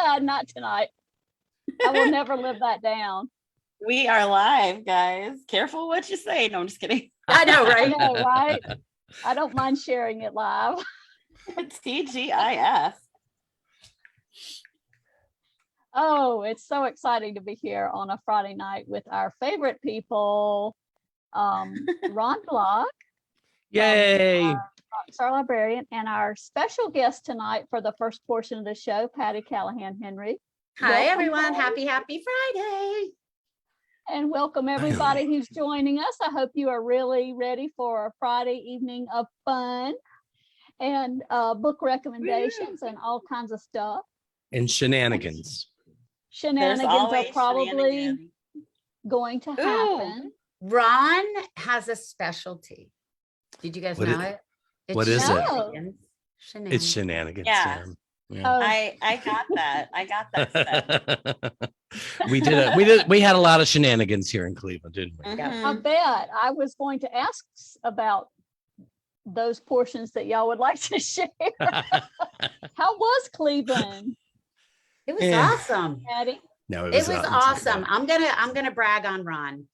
Not tonight. I will never live that down. We are live, guys. Careful what you say. No, I'm just kidding. I know, I right? know, right? I don't mind sharing it live. It's TGIF. Oh, it's so exciting to be here on a Friday night with our favorite people, Ron Block, Yay! Rockstar Librarian, and our special guest tonight for the first portion of the show, Patti Callahan Henry. Hi, Welcome, everyone. Patti. Happy Friday. And welcome everybody who's joining us. I hope you are really ready for a Friday evening of fun and book recommendations and all kinds of stuff. And shenanigans. Shenanigans are probably going to happen. Ron has a specialty. Did you guys know it? What is it? Shenanigans. It's shenanigans. Yeah. Yeah. Oh. I got that. I got that. We had a lot of shenanigans here in Cleveland, didn't we? I bet. I was going to ask about those portions that y'all would like to share. How was Cleveland? It was awesome. Patti? No, It was awesome. I'm gonna brag on Ron.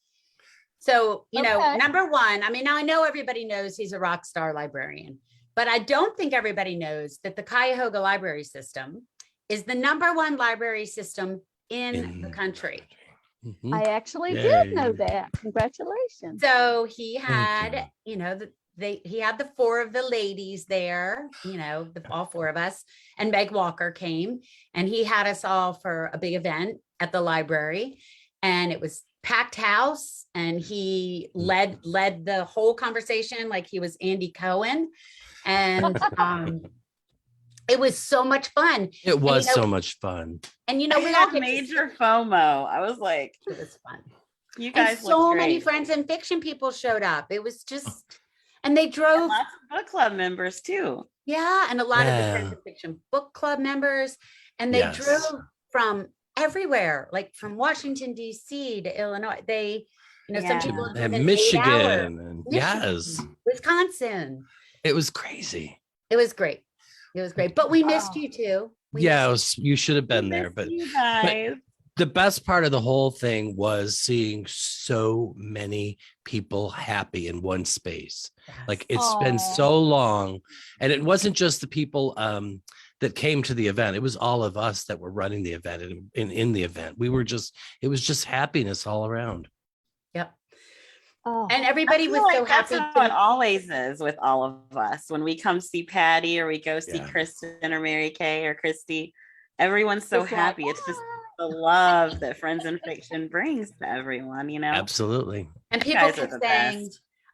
So, you know, number one, I mean, now I know everybody knows he's a rock star librarian, but I don't think everybody knows that the Cuyahoga library system is the number 1 library system in the country. Mm-hmm. I actually did know that. Congratulations. So he had, you know, he had the 4 of the ladies there, you know, all 4 of us, and Meg Walker came, and he had us all for a big event at the library, and it was packed house, and he led the whole conversation like he was Andy Cohen, and it was so much fun. It was so much fun. And you know, we got all major FOMO. I was like, it was fun. You guys, and so many friends and fiction people showed up. It was just, and they drove, and lots of book club members too. Yeah, and a lot of the friends and fiction book club members, and they drove from everywhere, like from Washington D.C. to Illinois. They, you know, some people and Michigan, and Wisconsin. It was crazy. It was great. It was great, but we missed you too. You should have been there, but the best part of the whole thing was seeing so many people happy in one space. Like it's been so long, and it wasn't just the people that came to the event. It was all of us that were running the event and in the event. It was just happiness all around. Yep. And everybody was so happy. That's how it always is with all of us. When we come see Patti or we go see Kristen or Mary Kay or Christy, everyone's so happy. It's just the love that Friends in Fiction brings to everyone, you know? Absolutely. And people kept saying,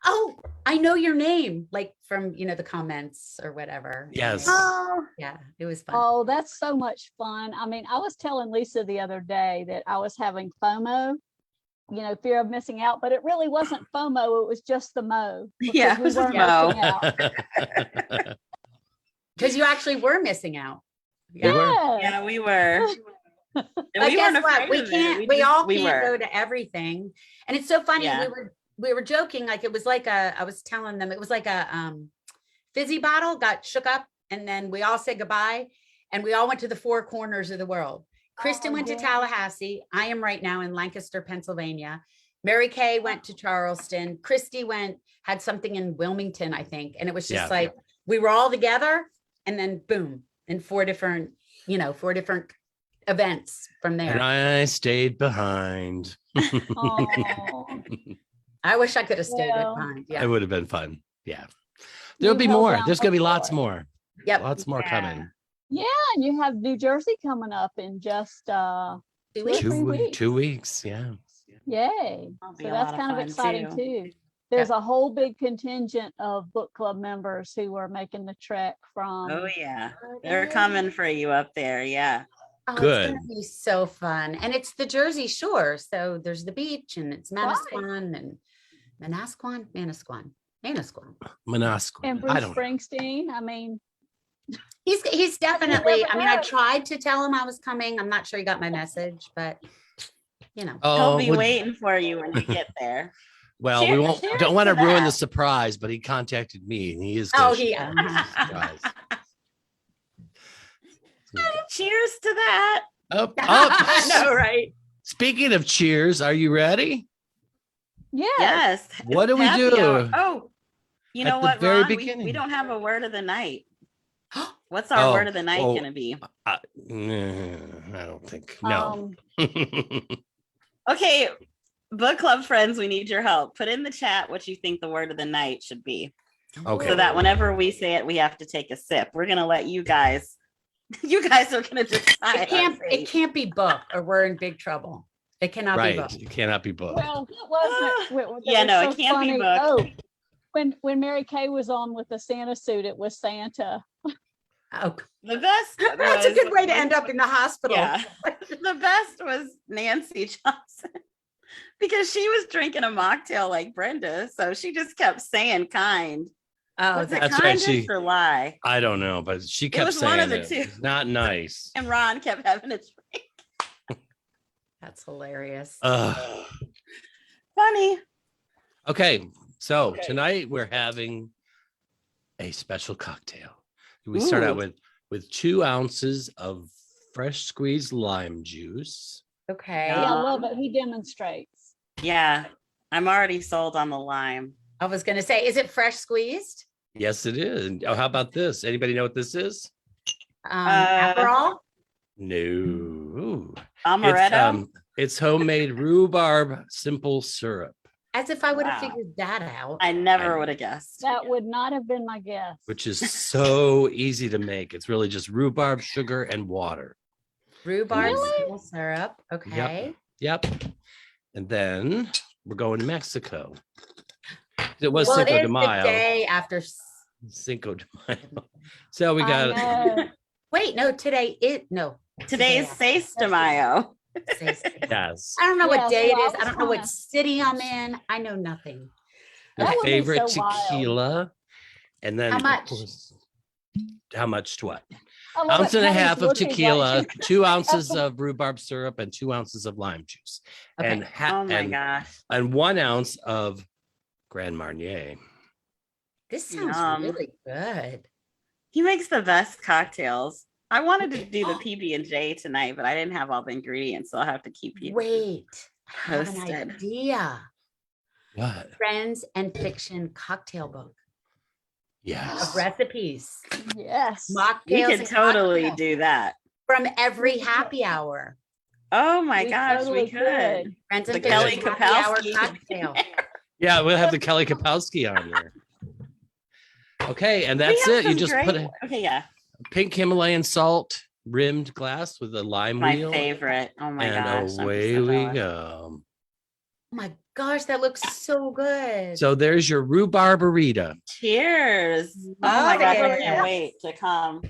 "Oh, I know your name," like from, you know, the comments or whatever. Yes. Oh, yeah, it was fun. Oh, that's so much fun. I mean, I was telling Lisa the other day that I was having FOMO, you know, fear of missing out, but it really wasn't FOMO. It was just the mo. Yeah, we were missing out. Because you actually were missing out. Yeah, we were. But guess what? We all can't go to everything. And it's so funny. We were joking, like it was like I was telling them, it was like a fizzy bottle got shook up, and then we all said goodbye, and we all went to the 4 corners of the world. Kristen went to Tallahassee. I am right now in Lancaster, Pennsylvania. Mary Kay went to Charleston. Christy had something in Wilmington, I think. And it was just like, we were all together, and then boom, in 4 different events from there. And I stayed behind. I wish I could have stayed behind. Yeah, it would have been fun. Yeah. There'll be more. There's going to be lots more. Yep. Lots more coming. Yeah, and you have New Jersey coming up in just 2 weeks. 2 weeks, yeah. Yay. So that's kind of exciting too. There's a whole big contingent of book club members who are making the trek from. Oh yeah, they're coming for you up there. Yeah. Oh, good. It's gonna be so fun, and it's the Jersey Shore, so there's the beach, and it's Manasquan and Manasquan. And Bruce Springsteen. I mean, he's definitely. I mean, I tried to tell him I was coming. I'm not sure he got my message, but you know, he'll be waiting for you when you get there. Well, we don't want to ruin the surprise, but he contacted me, and he is. Oh, yeah. Cheers to that. Up. I know, right? Speaking of cheers, are you ready? Yes. What do we Happy do? hour. Oh, you know At the what, very Ron? beginning. We don't have a word of the night. What's our word of the night going to be? I don't think. No. Okay, book club friends, we need your help. Put in the chat what you think the word of the night should be. Okay. So that whenever we say it, we have to take a sip. We're going to let you guys are going to decide. It can't be book or we're in big trouble. It cannot be book. It cannot be book. Well, it wasn't. It can't be book. Oh, when Mary Kay was on with the Santa suit, it was Santa. Oh, the best. That's a good way to end up in the hospital. Yeah. The best was Nancy Johnson because she was drinking a mocktail like Brenda. So she just kept saying kind. Oh, that's right. Or lie? I don't know, but she kept saying one of the two. Not nice. And Ron kept having a drink. That's hilarious. Funny. Okay, so tonight we're having a special cocktail. We start out with 2 ounces of fresh squeezed lime juice. Okay. Yeah, I love it. He demonstrates. Yeah, I'm already sold on the lime. I was going to say, is it fresh squeezed? Yes, it is. Oh, how about this? Anybody know what this is? Aperol? No. Amaretto? It's homemade rhubarb simple syrup. As if I would have figured that out. I never would have guessed. That would not have been my guess. Which is so easy to make. It's really just rhubarb, sugar, and water. Rhubarb simple syrup. Okay. Yep. And then we're going to Mexico. It was Cinco de Mayo. The day after Cinco de Mayo. So we got. Wait, no, today is Seis de Mayo. Yes. I don't know what day it is. I don't know what city I'm in. I know nothing. Your favorite tequila. And then how much to what? Ounce and a half of tequila, 2 ounces of rhubarb syrup, and 2 ounces of lime juice. Okay. And 1 ounce of Grand Marnier. This sounds really good. He makes the best cocktails. I wanted to do the PB&J tonight, but I didn't have all the ingredients, so I'll have to keep you I have an idea. What? Friends and Fiction cocktail book. Yes. Of recipes. Yes. Mocktails. We could totally do that. From every happy hour. Oh my gosh, we could. Friends and the Fiction Kelly happy hour Kapowski cocktail. Yeah, we'll have the Kelly Kapowski on there. Okay, and that's it. You just put a pink Himalayan salt rimmed glass with a lime wheel. My favorite. Oh my gosh. And away we go. Oh my gosh, that looks so good. So there's your rhubarbarita. Cheers. Oh my gosh, I can't wait to come.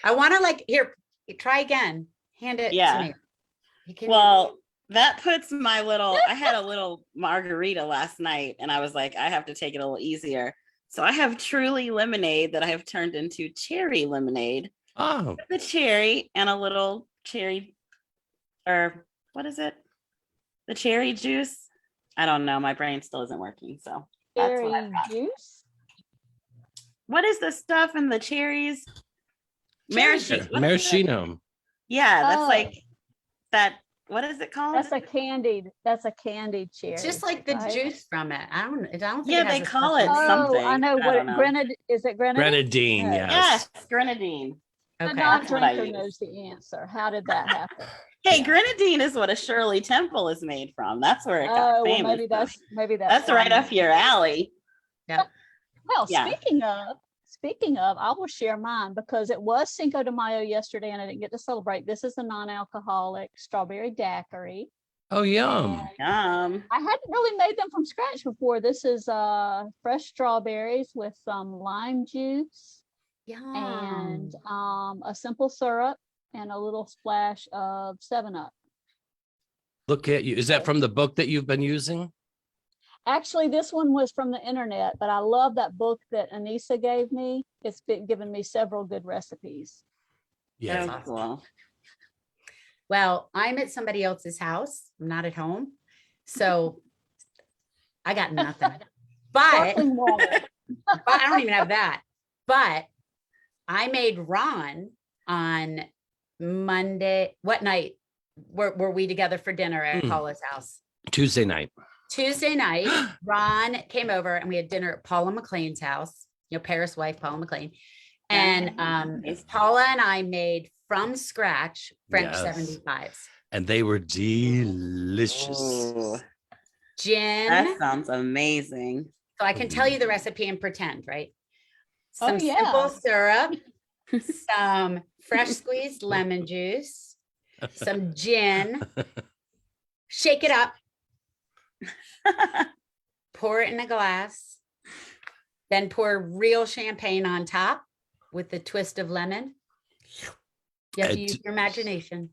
I want to here, try again. Hand it to me. Well, that puts I had a little margarita last night and I was like, I have to take it a little easier. So I have Truly lemonade that I have turned into cherry lemonade. Oh. The cherry and a little cherry, or what is it? The cherry juice. I don't know. My brain still isn't working. So that's what I've got. Juice? What is the stuff in the cherries? Maraschino. Yeah, that's like that. What is it called? That's a candied cherry. It's just like the juice from it. I don't think yeah, they call it something. I know is it grenadine? Grenadine, yes. Yes, grenadine. Okay. The non-drinker knows the answer. How did that happen? Hey, grenadine is what a Shirley Temple is made from. That's where it got famous. Maybe that's right up your alley. Yeah. Well, speaking of, I will share mine because it was Cinco de Mayo yesterday and I didn't get to celebrate. This is a non-alcoholic strawberry daiquiri. Oh, yum. Yum. I hadn't really made them from scratch before. This is fresh strawberries with some lime juice and a simple syrup and a little splash of 7-Up. Look at you. Is that from the book that you've been using? Actually, this one was from the internet, but I love that book that Anissa gave me. It's been given me several good recipes. Yeah. That's awesome. Well, I'm at somebody else's house. I'm not at home. So I got nothing. But I don't even have that. But I made Ron on Monday. What night were we together for dinner at Paula's house? Tuesday night. Ron came over and we had dinner at Paula McLean's house, Paris' wife, Paula McLean. And Paula and I made from scratch French 75s. And they were delicious. Ooh. Gin. That sounds amazing. So I can tell you the recipe and pretend, right? Some simple syrup, some fresh squeezed lemon juice, some gin, shake it up, pour it in a glass, then pour real champagne on top with the twist of lemon. You have to use your imagination.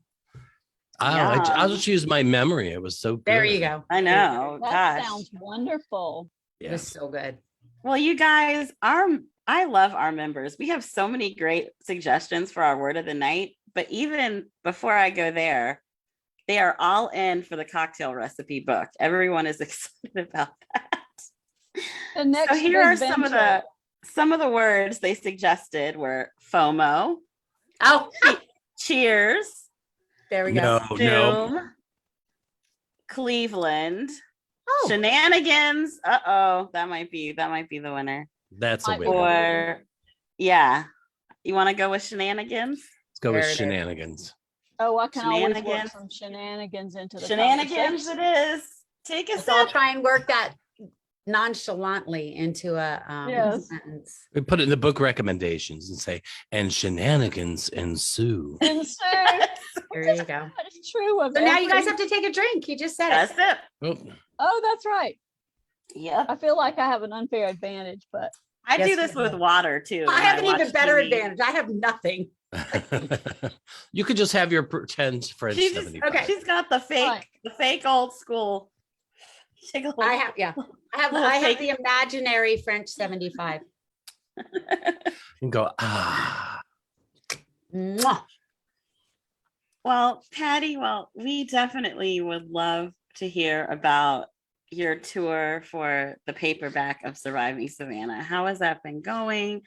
I'll just use my memory. It was so good. There you go. I know. That sounds wonderful. It was so good. Well, you guys, I love our members. We have so many great suggestions for our word of the night. But even before I go there, they are all in for the cocktail recipe book. Everyone is excited about that. The next so here are some of the words they suggested were FOMO. Oh, cheers. There we go. No. Cleveland. Oh. Shenanigans. That might be the winner. That's a winner. Or you want to go with shenanigans? Let's go with shenanigans. Oh, I can always work some shenanigans into the shenanigans. It is. Take a sip. I'll try and work that nonchalantly into a sentence. We put it in the book recommendations and say, and shenanigans ensue. There you go. That's true. So now you guys have to take a drink. You just said it. That's it. Oh, that's right. Yeah. I feel like I have an unfair advantage, but I do this with water too. I have an even better advantage. I have nothing. You could just have your pretend French 75. Okay. She's got the fake old school. I have the imaginary French 75. And go, Mwah. Well, Patti, we definitely would love to hear about your tour for the paperback of Surviving Savannah. How has that been going?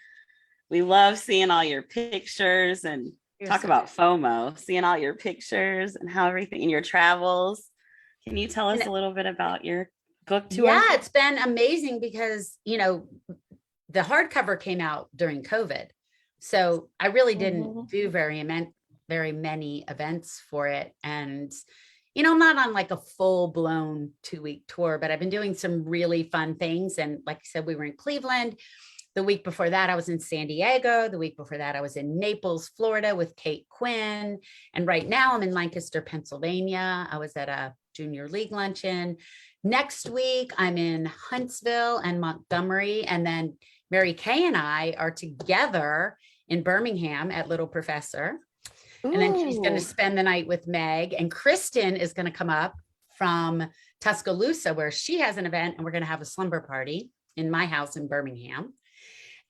We love seeing all your pictures and talk about FOMO, seeing all your pictures and how everything in your travels. Can you tell us a little bit about your book tour? Yeah, it's been amazing because, the hardcover came out during COVID. So I really didn't do very many events for it. And, not on like a full blown 2-week tour, but I've been doing some really fun things. And like I said, we were in Cleveland. The week before that, I was in San Diego. The week before that, I was in Naples, Florida with Kate Quinn. And right now I'm in Lancaster, Pennsylvania. I was at a junior league luncheon. Next week, I'm in Huntsville and Montgomery. And then Mary Kay and I are together in Birmingham at Little Professor. Ooh. And then she's going to spend the night with Meg. And Kristen is going to come up from Tuscaloosa, where she has an event, and we're going to have a slumber party in my house in Birmingham.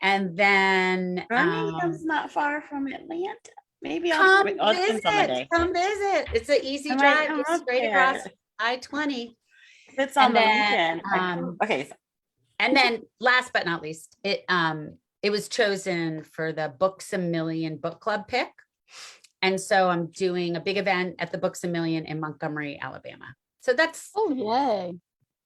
And then Birmingham's not far from Atlanta. Maybe I'll visit. Come visit. It's an easy drive. It's straight across I-20. It's on the weekend. Okay. And then last but not least, it was chosen for the Books A Million book club pick. And so I'm doing a big event at the Books A Million in Montgomery, Alabama. So that's yay.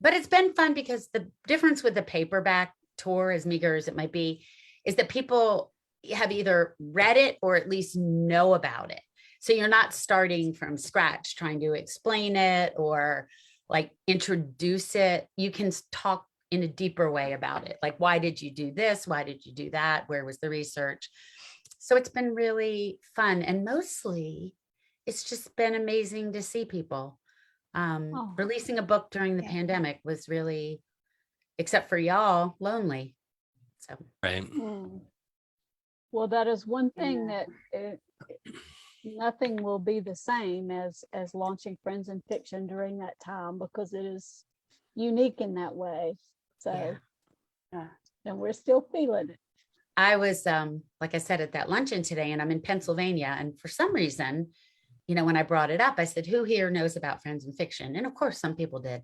But it's been fun because the difference with the paperback tour, as meager as it might be, is that people have either read it or at least know about it. So you're not starting from scratch trying to explain it or like introduce it. You can talk in a deeper way about it. Like, why did you do this? Why did you do that? Where was the research? So it's been really fun. And mostly it's just been amazing to see people. Releasing a book during the pandemic was really, except for y'all, lonely. So right. Well, that is one thing that nothing will be the same as launching Friends in Fiction during that time, because it is unique in that way. So, and we're still feeling it. I was, like I said, at that luncheon today, and I'm in Pennsylvania. And for some reason, when I brought it up, I said, who here knows about Friends in Fiction? And of course, some people did,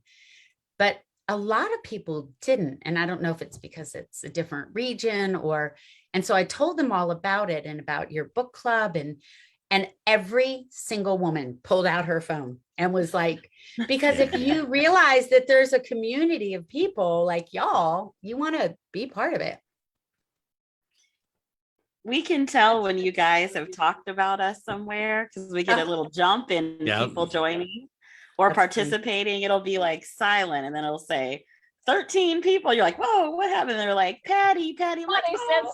but a lot of people didn't. And I don't know if it's because it's a different region and so I told them all about it and about your book club. And And every single woman pulled out her phone and was like, because if you realize that there's a community of people like y'all, you want to be part of it. We can tell when you guys have talked about us somewhere because we get a little jump in people joining or participating. Funny. It'll be like silent and then it'll say 13 people. You're like, whoa, what happened? And they're like, Patty, said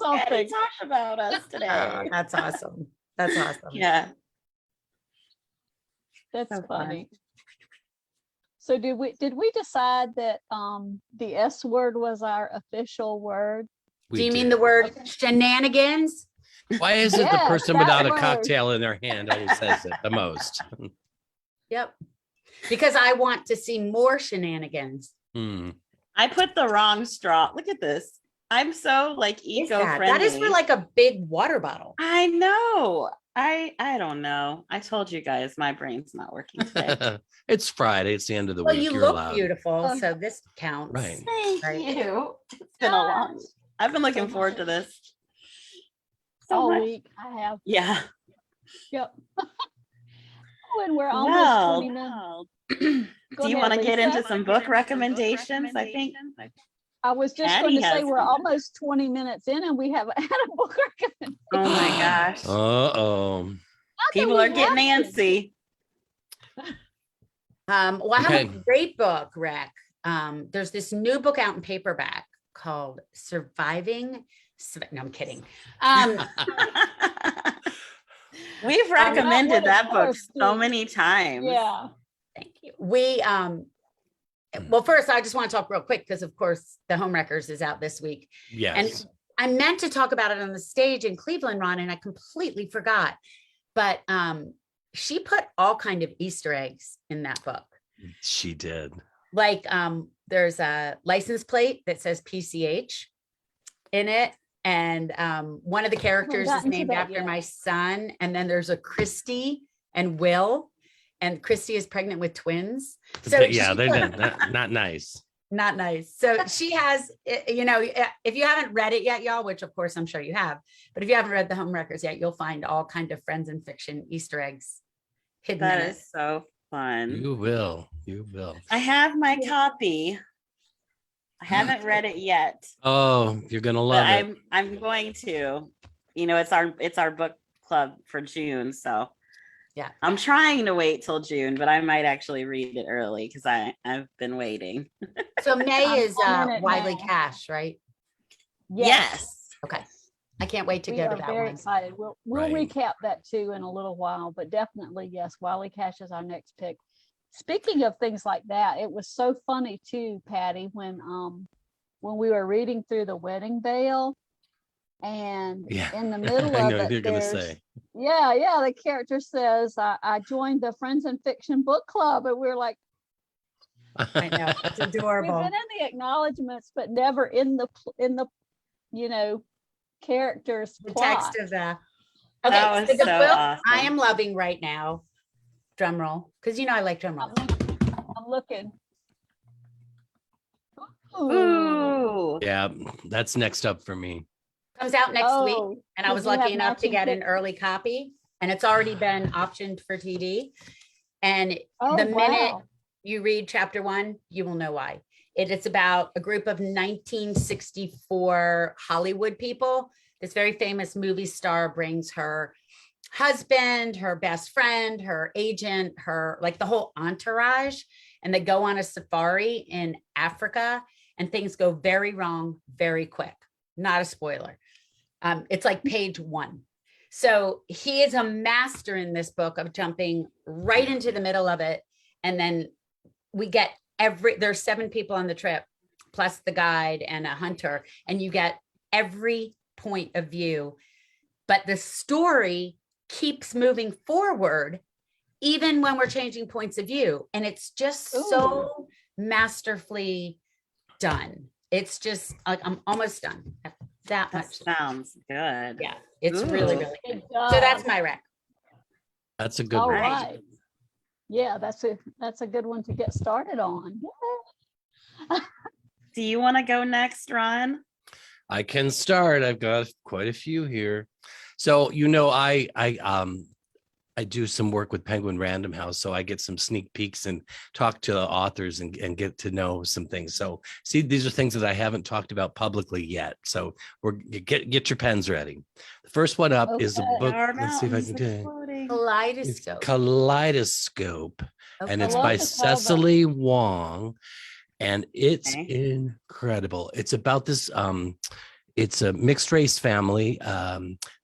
something. Patty talked about us today. Oh, that's awesome. That's awesome. Yeah. That's so funny. So did we decide that the S word was our official word? Do you mean the word shenanigans? Why is it the person without a cocktail in their hand always says it the most? Yep. Because I want to see more shenanigans. I put the wrong straw. Look at this. I'm so like eco-friendly. That is for like a big water bottle. I know. I don't know. I told you guys my brain's not working today. It's Friday. It's the end of the week. You look allowed. Beautiful. So this counts. Right. Thank you. It's been a long. I've been looking forward to this. All week. I have. Yeah. Yep. And we're almost 20 minutes. Do you want to get into some book recommendations? I think. I was just going to say we're almost 20 minutes in and we haven't had a book recommendation. Oh my gosh. Uh-oh. People are getting antsy. Well, I have a great book, Rec. There's this new book out in paperback called Surviving. No, I'm kidding. We've recommended that book so many times. Yeah. Thank you. Well, first, I just want to talk real quick because, of course, The Homewreckers is out this week. Yes. And I meant to talk about it on the stage in Cleveland, Ron, and I completely forgot. But she put all kind of Easter eggs in that book. She did. Like there's a license plate that says PCH in it. And one of the characters is named after my son. And then there's a Christy and Will. And Christy is pregnant with twins. So they're not nice. Not nice. So she has, if you haven't read it yet, y'all, which of course I'm sure you have, but if you haven't read The Homewreckers yet, you'll find all kind of Friends and Fiction Easter eggs hidden. That is so fun. You will. I have my copy. I haven't read it yet. Oh, you're gonna love it. I'm going to. It's our book club for June, so. Yeah, I'm trying to wait till June, but I might actually read it early because I've been waiting. So May is Wiley Cash, right? Yes. Okay. I can't wait to go to that very one. Excited. We'll recap that too in a little while, but definitely yes, Wiley Cash is our next pick. Speaking of things like that, it was so funny too, Patty, when we were reading through The Wedding Veil. And in the middle of it, the character says, I joined the Friends and Fiction book club. And we're like, I know, it's adorable. We've been in the acknowledgments, but never in the characters the plot. Text of that. Okay, that was so book awesome. I am loving right now. Drum roll, because I like drum roll. I'm looking. Ooh. Yeah, that's next up for me. Comes out next week, and I was lucky enough to get an early copy, and it's already been optioned for TV. And the minute you read chapter 1, you will know why. It's about a group of 1964 Hollywood people. This very famous movie star brings her husband, her best friend, her agent, the whole entourage, and they go on a safari in Africa, and things go very wrong very quick. Not a spoiler. It's like page 1. So he is a master in this book of jumping right into the middle of it. And then we get there's 7 people on the trip, plus the guide and a hunter, and you get every point of view. But the story keeps moving forward, even when we're changing points of view. And it's just so masterfully done. It's just like, I'm almost done. That much sounds good. Yeah, it's really, really good. So that's my rec. That's a good one. Right. Yeah, that's a good one to get started on. Do you want to go next, Ron? I can start. I've got quite a few here. So I I do some work with Penguin Random House, so I get some sneak peeks and talk to the authors and get to know some things. So see, these are things that I haven't talked about publicly yet. So get your pens ready. The first one up is a book. Let's see if I can get it. Kaleidoscope. Kaleidoscope. Okay. And it's by Cecily Wong. And it's incredible. It's about this it's a mixed race family.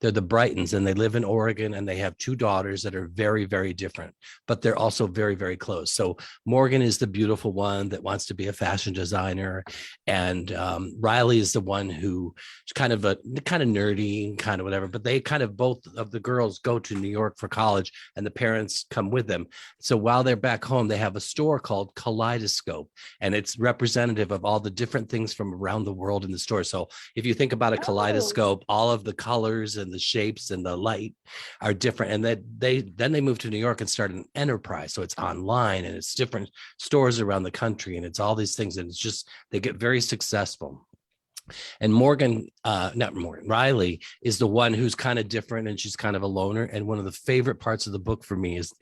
They're the Brightons, and they live in Oregon, and they have two daughters that are very, very different, but they're also very, very close. So Morgan is the beautiful one that wants to be a fashion designer, and Riley is the one who is kind of nerdy, kind of whatever. But they kind of, both of the girls go to New York for college, and the parents come with them. So while they're back home, they have a store called Kaleidoscope, and it's representative of all the different things from around the world in the store. So if you think about a kaleidoscope, all of the colors and the shapes and the light are different. And that they moved to New York and started an enterprise. So it's online, and it's different stores around the country, and it's all these things. And it's just, they get very successful. And Riley is the one who's kind of different, and she's kind of a loner. And one of the favorite parts of the book for me is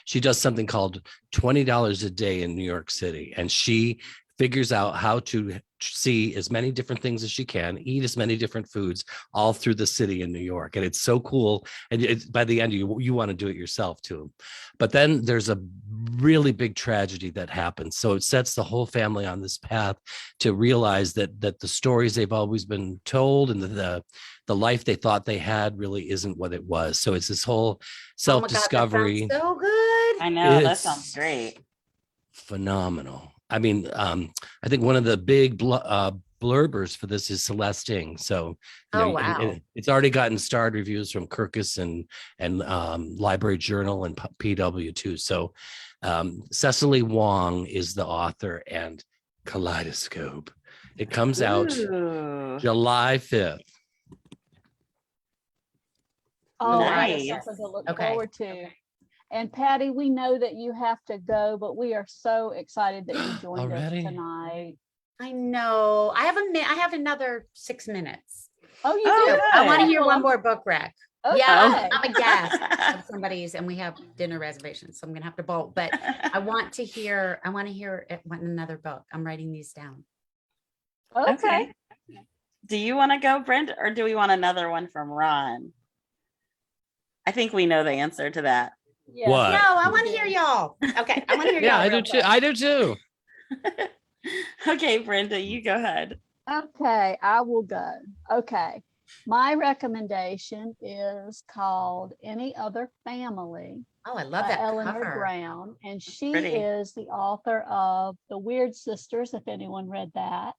she does something called $20 a day in New York City. And she figures out how to see as many different things as she can, eat as many different foods all through the city in New York. And it's so cool. And by the end, you want to do it yourself too. But then there's a really big tragedy that happens. So it sets the whole family on this path to realize that the stories they've always been told and the life they thought they had really isn't what it was. So it's this whole self-discovery. Oh my God, that sounds so good. I know, that sounds great. Phenomenal. I mean, I think one of the big blurbers for this is Celeste Ng. So, wow. It's already gotten starred reviews from Kirkus and Library Journal and PW too. So, Cecily Wong is the author, and Kaleidoscope. It comes out July 5th. Oh, nice. That's something to look forward to. And Patti, we know that you have to go, but we are so excited that you joined us tonight. I know. I have another 6 minutes. Oh, you do? I want to hear one more book rec. Okay. Yeah, I'm a guest of somebody's, and we have dinner reservations, so I'm gonna have to bolt. But I want to hear another book. I'm writing these down. Okay. Do you want to go, Brent, or do we want another one from Ron? I think we know the answer to that. Yeah. What? No, I want to hear y'all. Okay, I want to hear y'all. Yeah, I do too. I do too. Okay, Brenda, you go ahead. Okay, I will go. Okay, my recommendation is called Any Other Family. Oh, I love that Eleanor cover. Brown, and she is the author of The Weird Sisters, if anyone read that.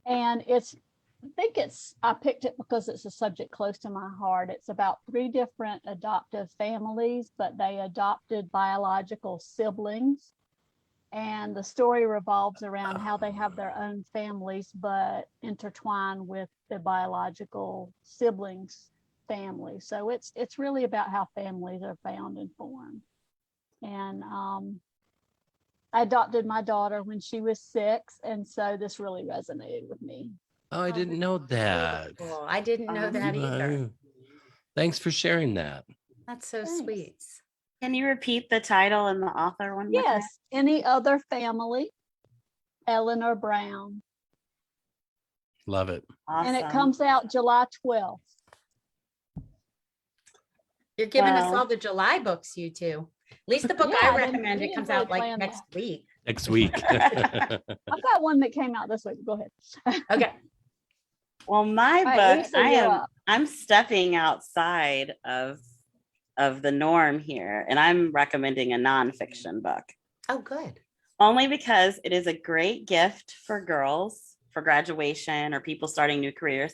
And I picked it because it's a subject close to my heart. It's about 3 different adoptive families, but they adopted biological siblings. And the story revolves around how they have their own families, but intertwine with the biological siblings' family. So it's really about how families are found and formed. And I adopted my daughter when she was 6, and so this really resonated with me. Oh, I didn't know that. Cool. I didn't know that either. Thanks for sharing that. That's so sweet. Can you repeat the title and the author one more time? Yes, Any Other Family, Eleanor Brown. Love it. Awesome. And it comes out July 12th. You're giving us all the July books, you two. At least the book I recommend, it comes out like next week. Next week. I've got one that came out this week. Go ahead. Okay. Well, my book, I'm stepping outside of the norm here, and I'm recommending a nonfiction book. Oh, good. Only because it is a great gift for girls for graduation or people starting new careers.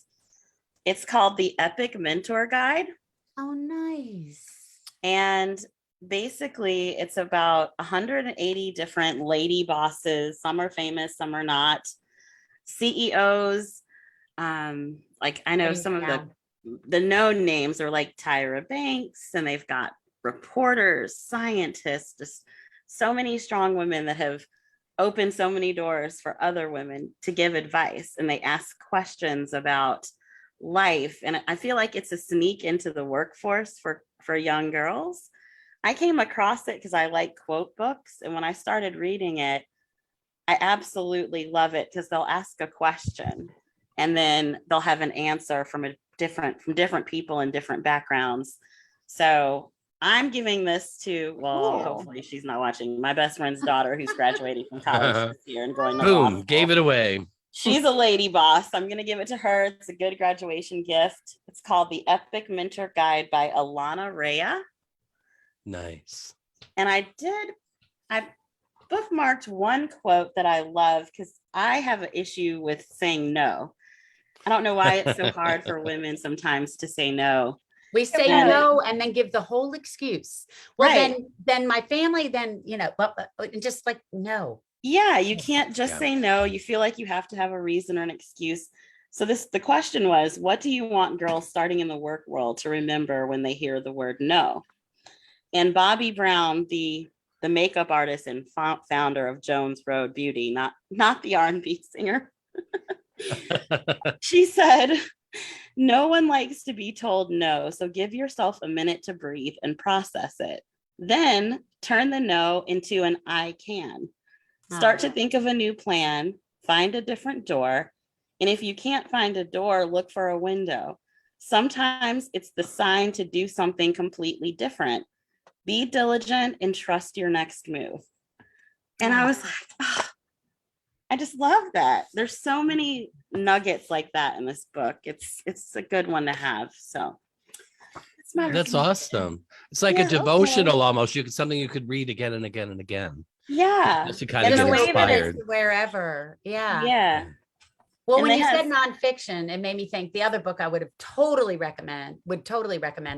It's called The Epic Mentor Guide. Oh, nice. And basically it's about 180 different lady bosses. Some are famous, some are not. CEOs. Like I know some of the known names are like Tyra Banks, and they've got reporters, scientists, just so many strong women that have opened so many doors for other women to give advice, and they ask questions about life. And I feel like it's a sneak into the workforce for young girls. I came across it because I like quote books. And when I started reading it, I absolutely love it because they'll ask a question and then they'll have an answer from different people in different backgrounds. So I'm giving this to, well, hopefully she's not watching, my best friend's daughter who's graduating from college this year and going to law school. Gave it away. She's a lady boss. I'm going to give it to her. It's a good graduation gift. It's called The Epic Mentor Guide by Alana Rhea. Nice. And I bookmarked one quote that I love because I have an issue with saying no. I don't know why it's so hard for women sometimes to say no. We say no and then give the whole excuse. Well, right. then my family, just like, no. Yeah, you can't just say no. You feel like you have to have a reason or an excuse. So the question was, what do you want girls starting in the work world to remember when they hear the word no? And Bobbi Brown, the makeup artist and founder of Jones Road Beauty, not the R&B singer, she said, no one likes to be told no, so give yourself a minute to breathe and process it. Then turn the no into an I can. Start to think of a new plan, find a different door, and if you can't find a door, look for a window. Sometimes it's the sign to do something completely different. Be diligent and trust your next move. And I was like, oh, I just love that. There's so many nuggets like that in this book. It's a good one to have. So that's awesome. It's like a devotional almost. Something you could read again and again and again. Yeah. Just to kind of get inspired. Wherever. Yeah. Yeah. Well, and when you said nonfiction, it made me think the other book I would totally recommend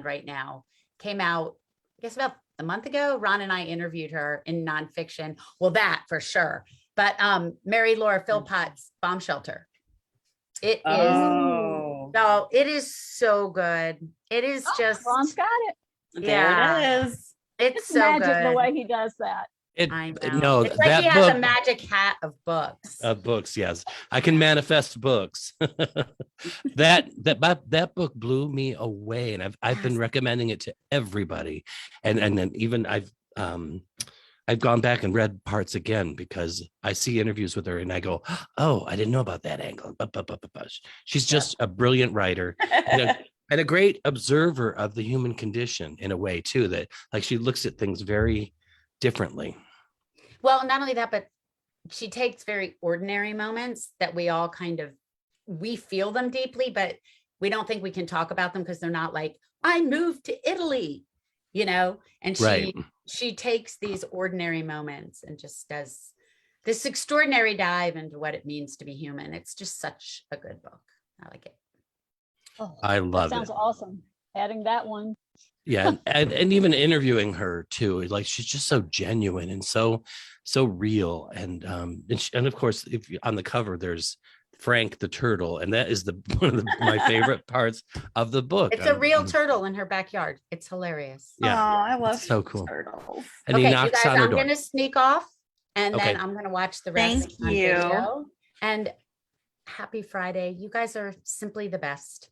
right now came out, I guess about a month ago. Ron and I interviewed her in nonfiction. Well, that for sure. But Mary Laura Philpott's Bomb Shelter. It is so good. It is just Ron's got it. There it is. It's so magic good. the way he does that. I know. It's like he has a magic hat of books. Books, yes. I can manifest books. that book blew me away, and I've been recommending it to everybody, and then even I've gone back and read parts again because I see interviews with her and I go, oh, I didn't know about that angle. She's just a brilliant writer and a great observer of the human condition in a way too, that like she looks at things very differently. Well, not only that, but she takes very ordinary moments that we all we feel them deeply, but we don't think we can talk about them because they're not like, I moved to Italy, and she takes these ordinary moments and just does this extraordinary dive into what it means to be human. It's just such a good book. I like it. Oh, I love it. Sounds awesome. Adding that one. Yeah, and even interviewing her too, like she's just so genuine and so real, and of course, if on the cover there's Frank the turtle, and that is one of my favorite parts of the book. It's a real turtle in her backyard. It's hilarious. Yeah, I love so cool. turtles. And he knocks you guys, on her I'm door. gonna sneak off, and then I'm gonna watch the rest. Thank you. Video. And happy Friday. You guys are simply the best.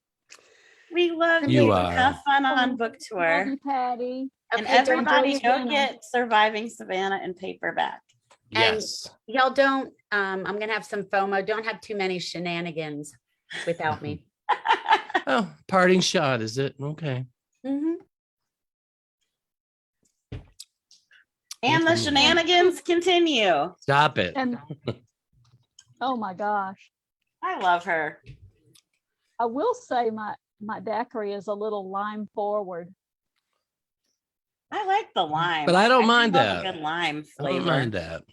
We love you. Have fun on book tour. Love you, Patti. And everybody go get Surviving Savannah in paperback. Yes. And y'all don't, I'm going to have some FOMO. Don't have too many shenanigans without me. Oh, parting shot, is it? Okay. Mm-hmm. And the shenanigans continue. Stop it. And oh my gosh. I love her. I will say my daiquiri is a little lime forward. I like the lime. But I don't mind that. A good lime flavor. I don't mind that.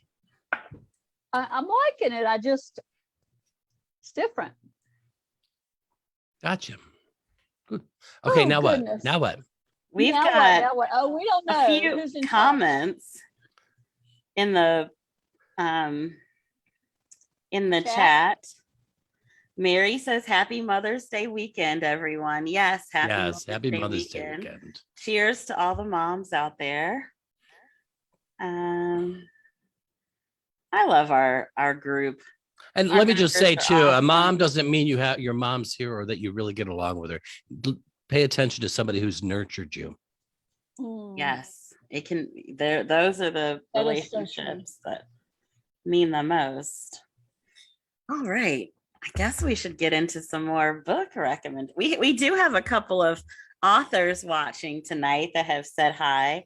I'm liking it. It's different. Gotcha. Good. Okay, now goodness. what? Now what? We've now got what? Oh, we don't know. a few comments in the chat. Mary says, "Happy Mother's Day weekend, everyone." Yes, happy Mother's Day weekend. Cheers to all the moms out there. I love our group. And let me just say too, awesome. A mom doesn't mean you have your mom's here or that you really get along with her. Pay attention to somebody who's nurtured you. Yes, it can. There, those are the relationships that mean the most. All right, I guess we should get into some more book recommend. We do have a couple of authors watching tonight that have said hi.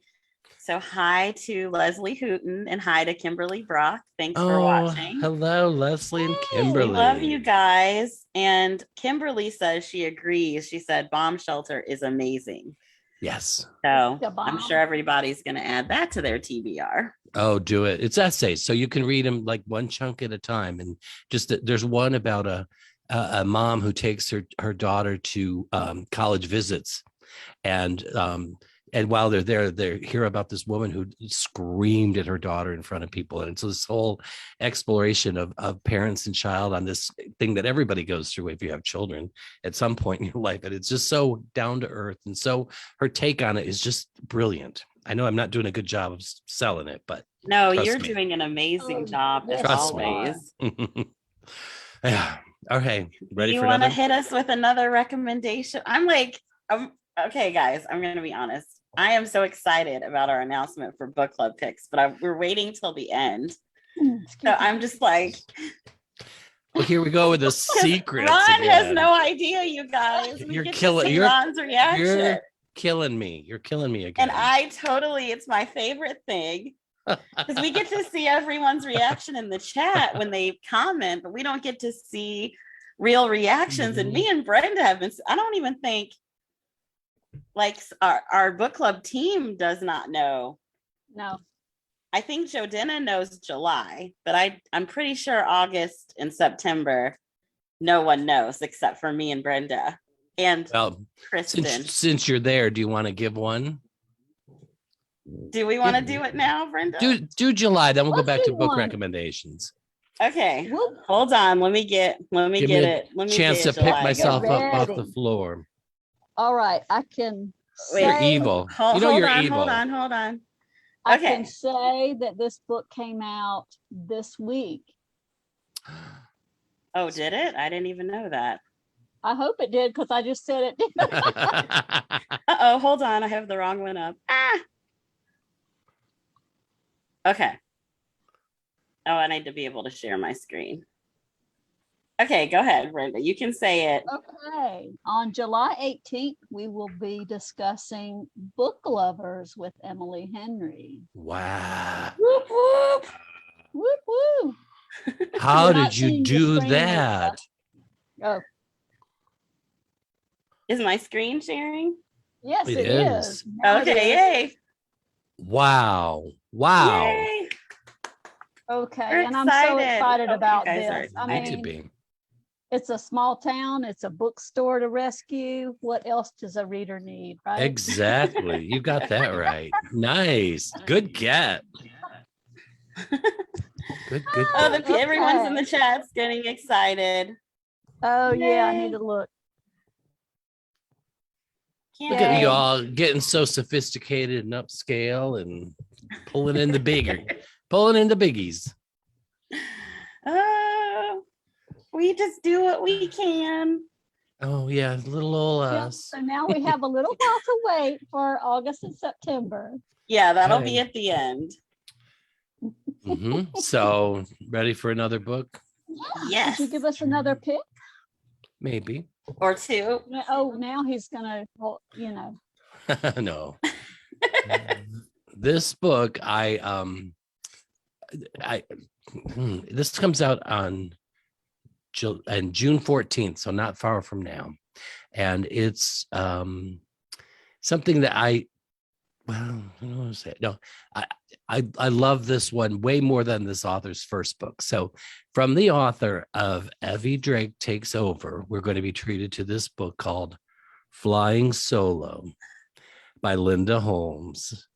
So hi to Leslie Hooten and hi to Kimberly Brock. Thanks for watching. Hello, Leslie and Kimberly. We love you guys. And Kimberly says she agrees. She said Bomb Shelter is amazing. Yes. So I'm sure everybody's going to add that to their TBR. Oh, do it. It's essays. So you can read them like one chunk at a time. And just there's one about a mom who takes her daughter to college visits. And while they're there, they hear about this woman who screamed at her daughter in front of people. And so this whole exploration of parents and child on this thing that everybody goes through if you have children at some point in your life. And it's just so down to earth. And so her take on it is just brilliant. I know I'm not doing a good job of selling it, but no, you're doing an amazing job as always. Yeah. Okay. Ready you for another? You want to hit us with another recommendation? Okay, guys, I'm going to be honest. I am so excited about our announcement for book club picks, but we're waiting till the end. So I'm just like, well, here we go with the secrets. Ron has no idea, you guys. You're killing Ron's reaction. You're killing me. You're killing me again. And it's my favorite thing because we get to see everyone's reaction in the chat when they comment, but we don't get to see real reactions. And me and Brenda I don't even think like our book club team does not know. No. I think Jodena knows July, but I'm pretty sure August and September, no one knows except for me and Brenda and Kristen. Since you're there, do you want to give one? Do we want to do it now, Brenda? Do July, then we'll go back to book recommendations. Okay, hold on. Let me get it. Let me chance to pick myself up off the floor. All right, I can. You're evil. You're evil. Hold on. Okay. I can say that this book came out this week. Oh, did it? I didn't even know that. I hope it did because I just said it. Uh-oh, hold on. I have the wrong one up. Okay. Oh, I need to be able to share my screen. Okay, go ahead, Brenda. You can say it. Okay. On July 18th, we will be discussing Book Lovers with Emily Henry. Wow. Whoop, whoop. Whoop, whoop. How did you do that? Oh. Is my screen sharing? Yes, it is. Okay, yay. Wow. Yay. Okay, We're and I'm so excited about this. I mean, to be. It's a small town. It's a bookstore to rescue. What else does a reader need, right? Exactly. You got that right. Nice. Good get. Good. Oh, everyone's in the chat's getting excited. Oh, yeah, I need to look. Look at you all getting so sophisticated and upscale and pulling in the biggies. We just do what we can. Oh yeah, little old us. So now we have a little while to wait for August and September. Yeah, that'll be at the end. So ready for another book? Yes. Could you give us another pick? Maybe. Or two. Oh, now he's gonna, No. This book, this comes out on June 14th, so not far from now, and it's something that I don't want to say. No, I love this one way more than this author's first book. So, from the author of Evie Drake Takes Over, we're going to be treated to this book called Flying Solo by Linda Holmes.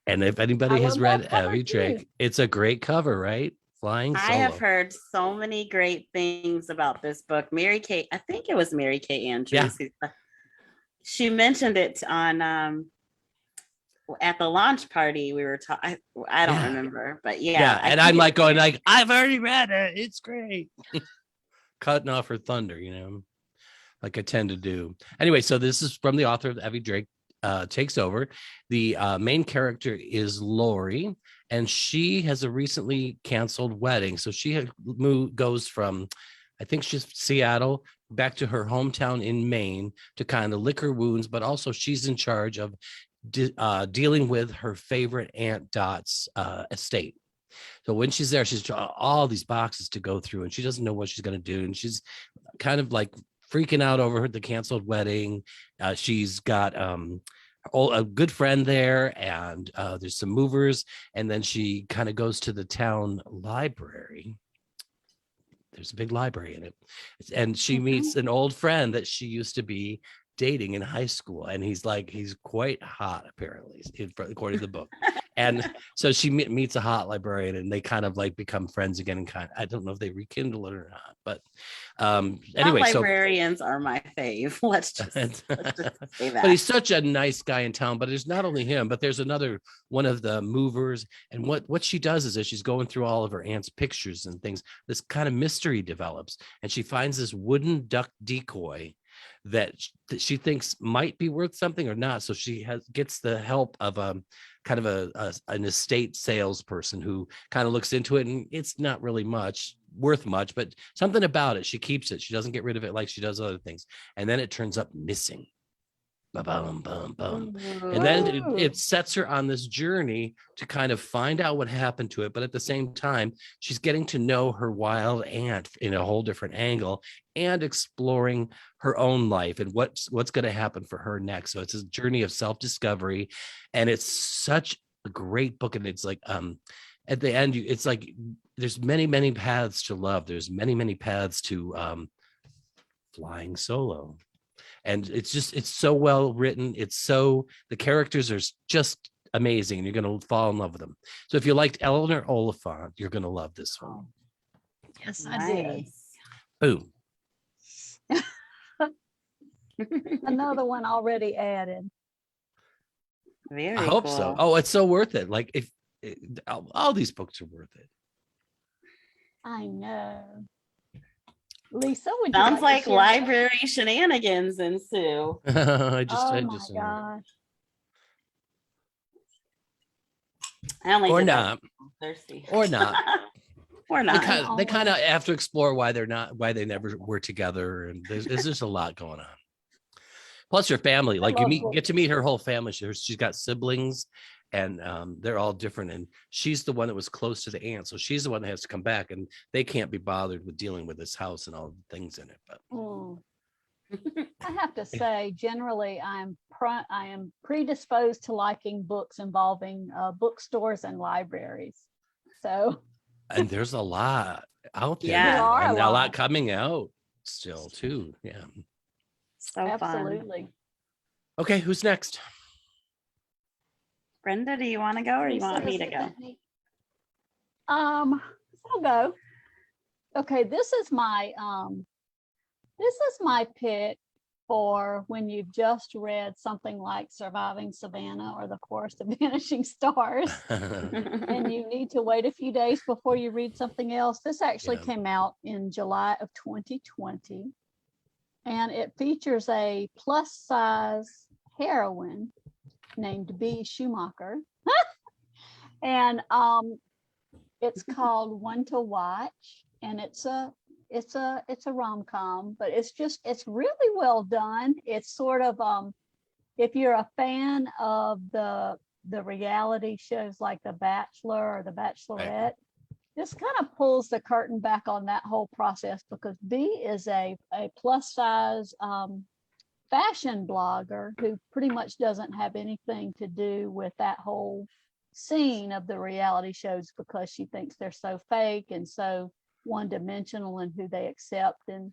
And if anybody has read Evie Drake, it's a great cover, right? Flying Solo. I have heard so many great things about this book. I think it was Mary Kay Andrews. Yeah. She mentioned it on at the launch party. We were talking. I don't remember, but yeah. And I'm like going like, I've already read it. It's great. Cutting off her thunder, like I tend to do. Anyway, so this is from the author of Evie Drake takes over. The main character is Lori, and she has a recently canceled wedding. So she goes from, I think she's Seattle, back to her hometown in Maine to kind of lick her wounds, but also she's in charge of dealing with her favorite Aunt Dot's estate. So when she's there, she's all these boxes to go through, and she doesn't know what she's going to do. And she's kind of like freaking out over the canceled wedding. She's got a good friend there, and there's some movers. And then she kind of goes to the town library. There's a big library in it. And she meets an old friend that she used to be dating in high school. And he's quite hot, apparently, according to the book. And so she meets a hot librarian, and they kind of like become friends again. And I don't know if they rekindle it or not, but anyway, hot librarians are my fave. Let's just say that. But he's such a nice guy in town. But there's not only him, but there's another one of the movers. And what she does is, as she's going through all of her aunt's pictures and things, this kind of mystery develops, and she finds this wooden duck decoy that she thinks might be worth something or not. So she gets the help of kind of an estate salesperson who kind of looks into it, and it's not really worth much, but something about it. She keeps it. She doesn't get rid of it like she does other things. And then it turns up missing. Ba-bum, bum, bum. And then it sets her on this journey to kind of find out what happened to it. But at the same time, she's getting to know her wild aunt in a whole different angle and exploring her own life and what's going to happen for her next. So it's a journey of self-discovery, and it's such a great book. And it's like at the end, it's like there's many, many paths to love. There's many, many paths to flying solo. And it's so well written. The characters are just amazing. And you're going to fall in love with them. So if you liked Eleanor Oliphant, you're going to love this one. Yes, I did. Boom. Another one already added. Very I hope cool. so. Oh, it's so worth it. Like all these books are worth it. I know. Lisa, would sounds you like library shenanigans ensue. I my gosh. I only or did not. Thirsty. Or not. Or not. They kind of have to explore why they never were together, and there's just a lot going on. Plus, her family, like get to meet her whole family. She's got siblings, and they're all different. And she's the one that was close to the aunt, so she's the one that has to come back, and they can't be bothered with dealing with this house and all the things in it. But I have to say, generally, I am predisposed to liking books involving bookstores and libraries. So, and there's a lot out there, yeah, and a lot coming out still too. Yeah, so absolutely. Fun. Okay, who's next? Brenda, do you want to go, or you want me to go? I'll go. Okay, this is my pick for when you've just read something like Surviving Savannah or The Forest of Vanishing Stars, and you need to wait a few days before you read something else. This actually came out in July of 2020, and it features a plus-size heroine named B. Schumacher, and it's called One to Watch, and it's a rom-com, but it's really well done. It's sort of if you're a fan of the reality shows like The Bachelor or The Bachelorette, this kind of pulls the curtain back on that whole process, because B is a plus size fashion blogger who pretty much doesn't have anything to do with that whole scene of the reality shows, because she thinks they're so fake and so one-dimensional in who they accept, and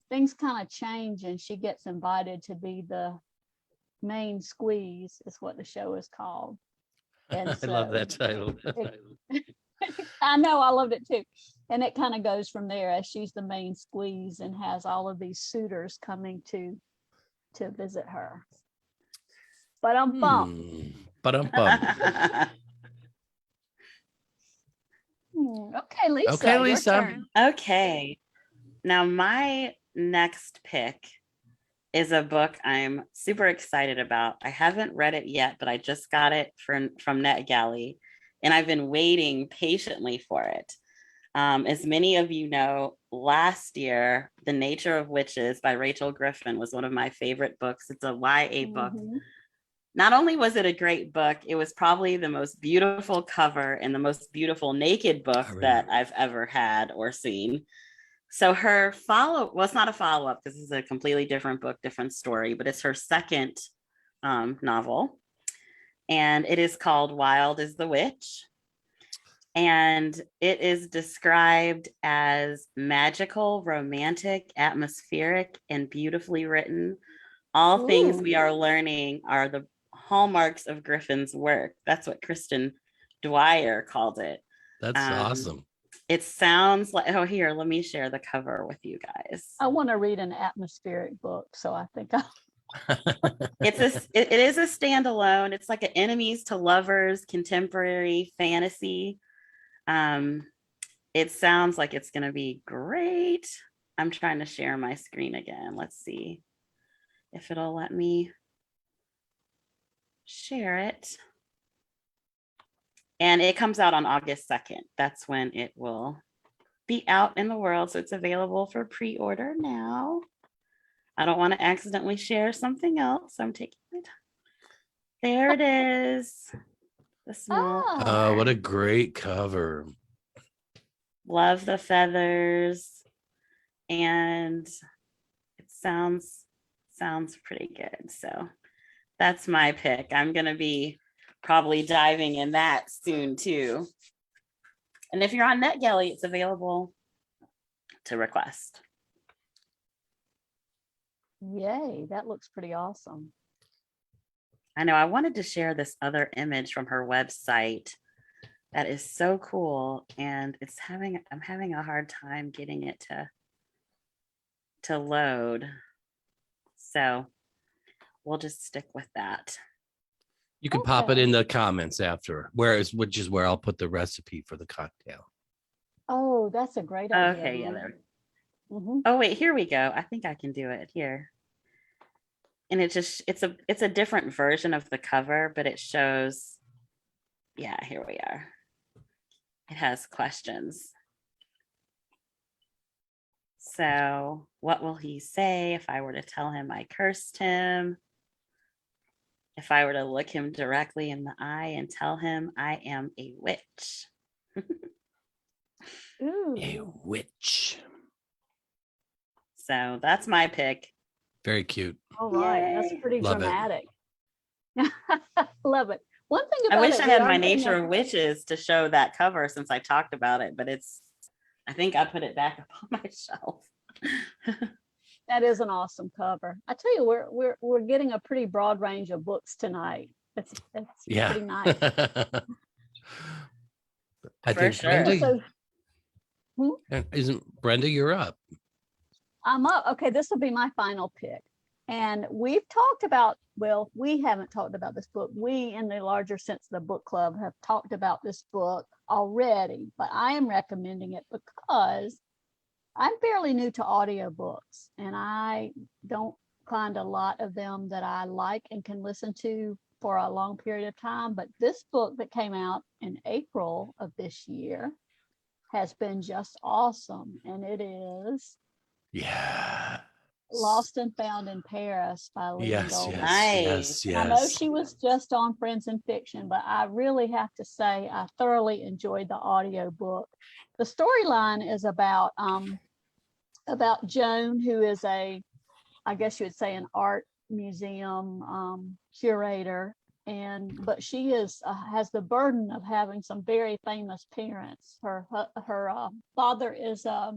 things kind of change, and she gets invited to be the main squeeze, is what the show is called. And I love that title. I know, I loved it too. And it kind of goes from there, as she's the main squeeze and has all of these suitors coming to visit her. But I'm bummed. Okay, Lisa. Okay, Lisa. Okay. Now my next pick is a book I'm super excited about. I haven't read it yet, but I just got it from NetGalley, and I've been waiting patiently for it. As many of you know, last year, The Nature of Witches by Rachel Griffin was one of my favorite books. It's a YA book. Not only was it a great book, it was probably the most beautiful cover and the most beautiful naked book that I've ever had or seen. So her well, it's not a follow-up because this is a completely different book, different story, but it's her second novel. And it is called Wild is the Witch. And it is described as magical, romantic, atmospheric, and beautifully written. All things we are learning are the hallmarks of Griffin's work. That's what Kristen Dwyer called it. That's awesome. It sounds like, oh, here, let me share the cover with you guys. I want to read an atmospheric book, so I think it is a standalone. It's like an enemies to lovers contemporary fantasy. It sounds like it's going to be great. I'm trying to share my screen again. Let's see if it'll let me share it. And it comes out on August 2nd. That's when it will be out in the world. So it's available for pre-order now. I don't want to accidentally share something else. I'm taking my time. There it is. The small. Oh, what a great cover. Love the feathers. And it sounds pretty good. So that's my pick. I'm going to be probably diving in that soon too. And if you're on NetGalley, it's available to request. Yay, that looks pretty awesome. I know. I wanted to share this other image from her website that is so cool, and I'm having a hard time getting it to load. So we'll just stick with that. You can pop it in the comments after, which is where I'll put the recipe for the cocktail. Oh, that's a great idea. Okay, yeah. Oh, wait, here we go. I think I can do it here. And it's a different version of the cover, but it shows, yeah, here we are. It has questions. So, what will he say if I were to tell him I cursed him? If I were to look him directly in the eye and tell him I am a witch. A witch. So that's my pick. Very cute. All right. Yay. That's pretty dramatic. Love it. One thing about I wish I had my Nature of Witches to show that cover since I talked about it, but I think I put it back up on my shelf. That is an awesome cover. I tell you, we're getting a pretty broad range of books tonight. It's pretty nice. I think sure. Isn't Brenda, you're up. I'm up. Okay, this will be my final pick. And we've talked about, well, we haven't talked about this book. We, in the larger sense of the book club, have talked about this book already, but I am recommending it because I'm fairly new to audiobooks, and I don't find a lot of them that I like and can listen to for a long period of time. But this book that came out in April of this year has been just awesome. And it is Lost and Found in Paris by Leah Goldman. Nice. I know she was just on Friends in Fiction, but I really have to say I thoroughly enjoyed the audiobook. The storyline is about Joan, who is I guess you would say, an art museum curator, but she has the burden of having some very famous parents. Her father is a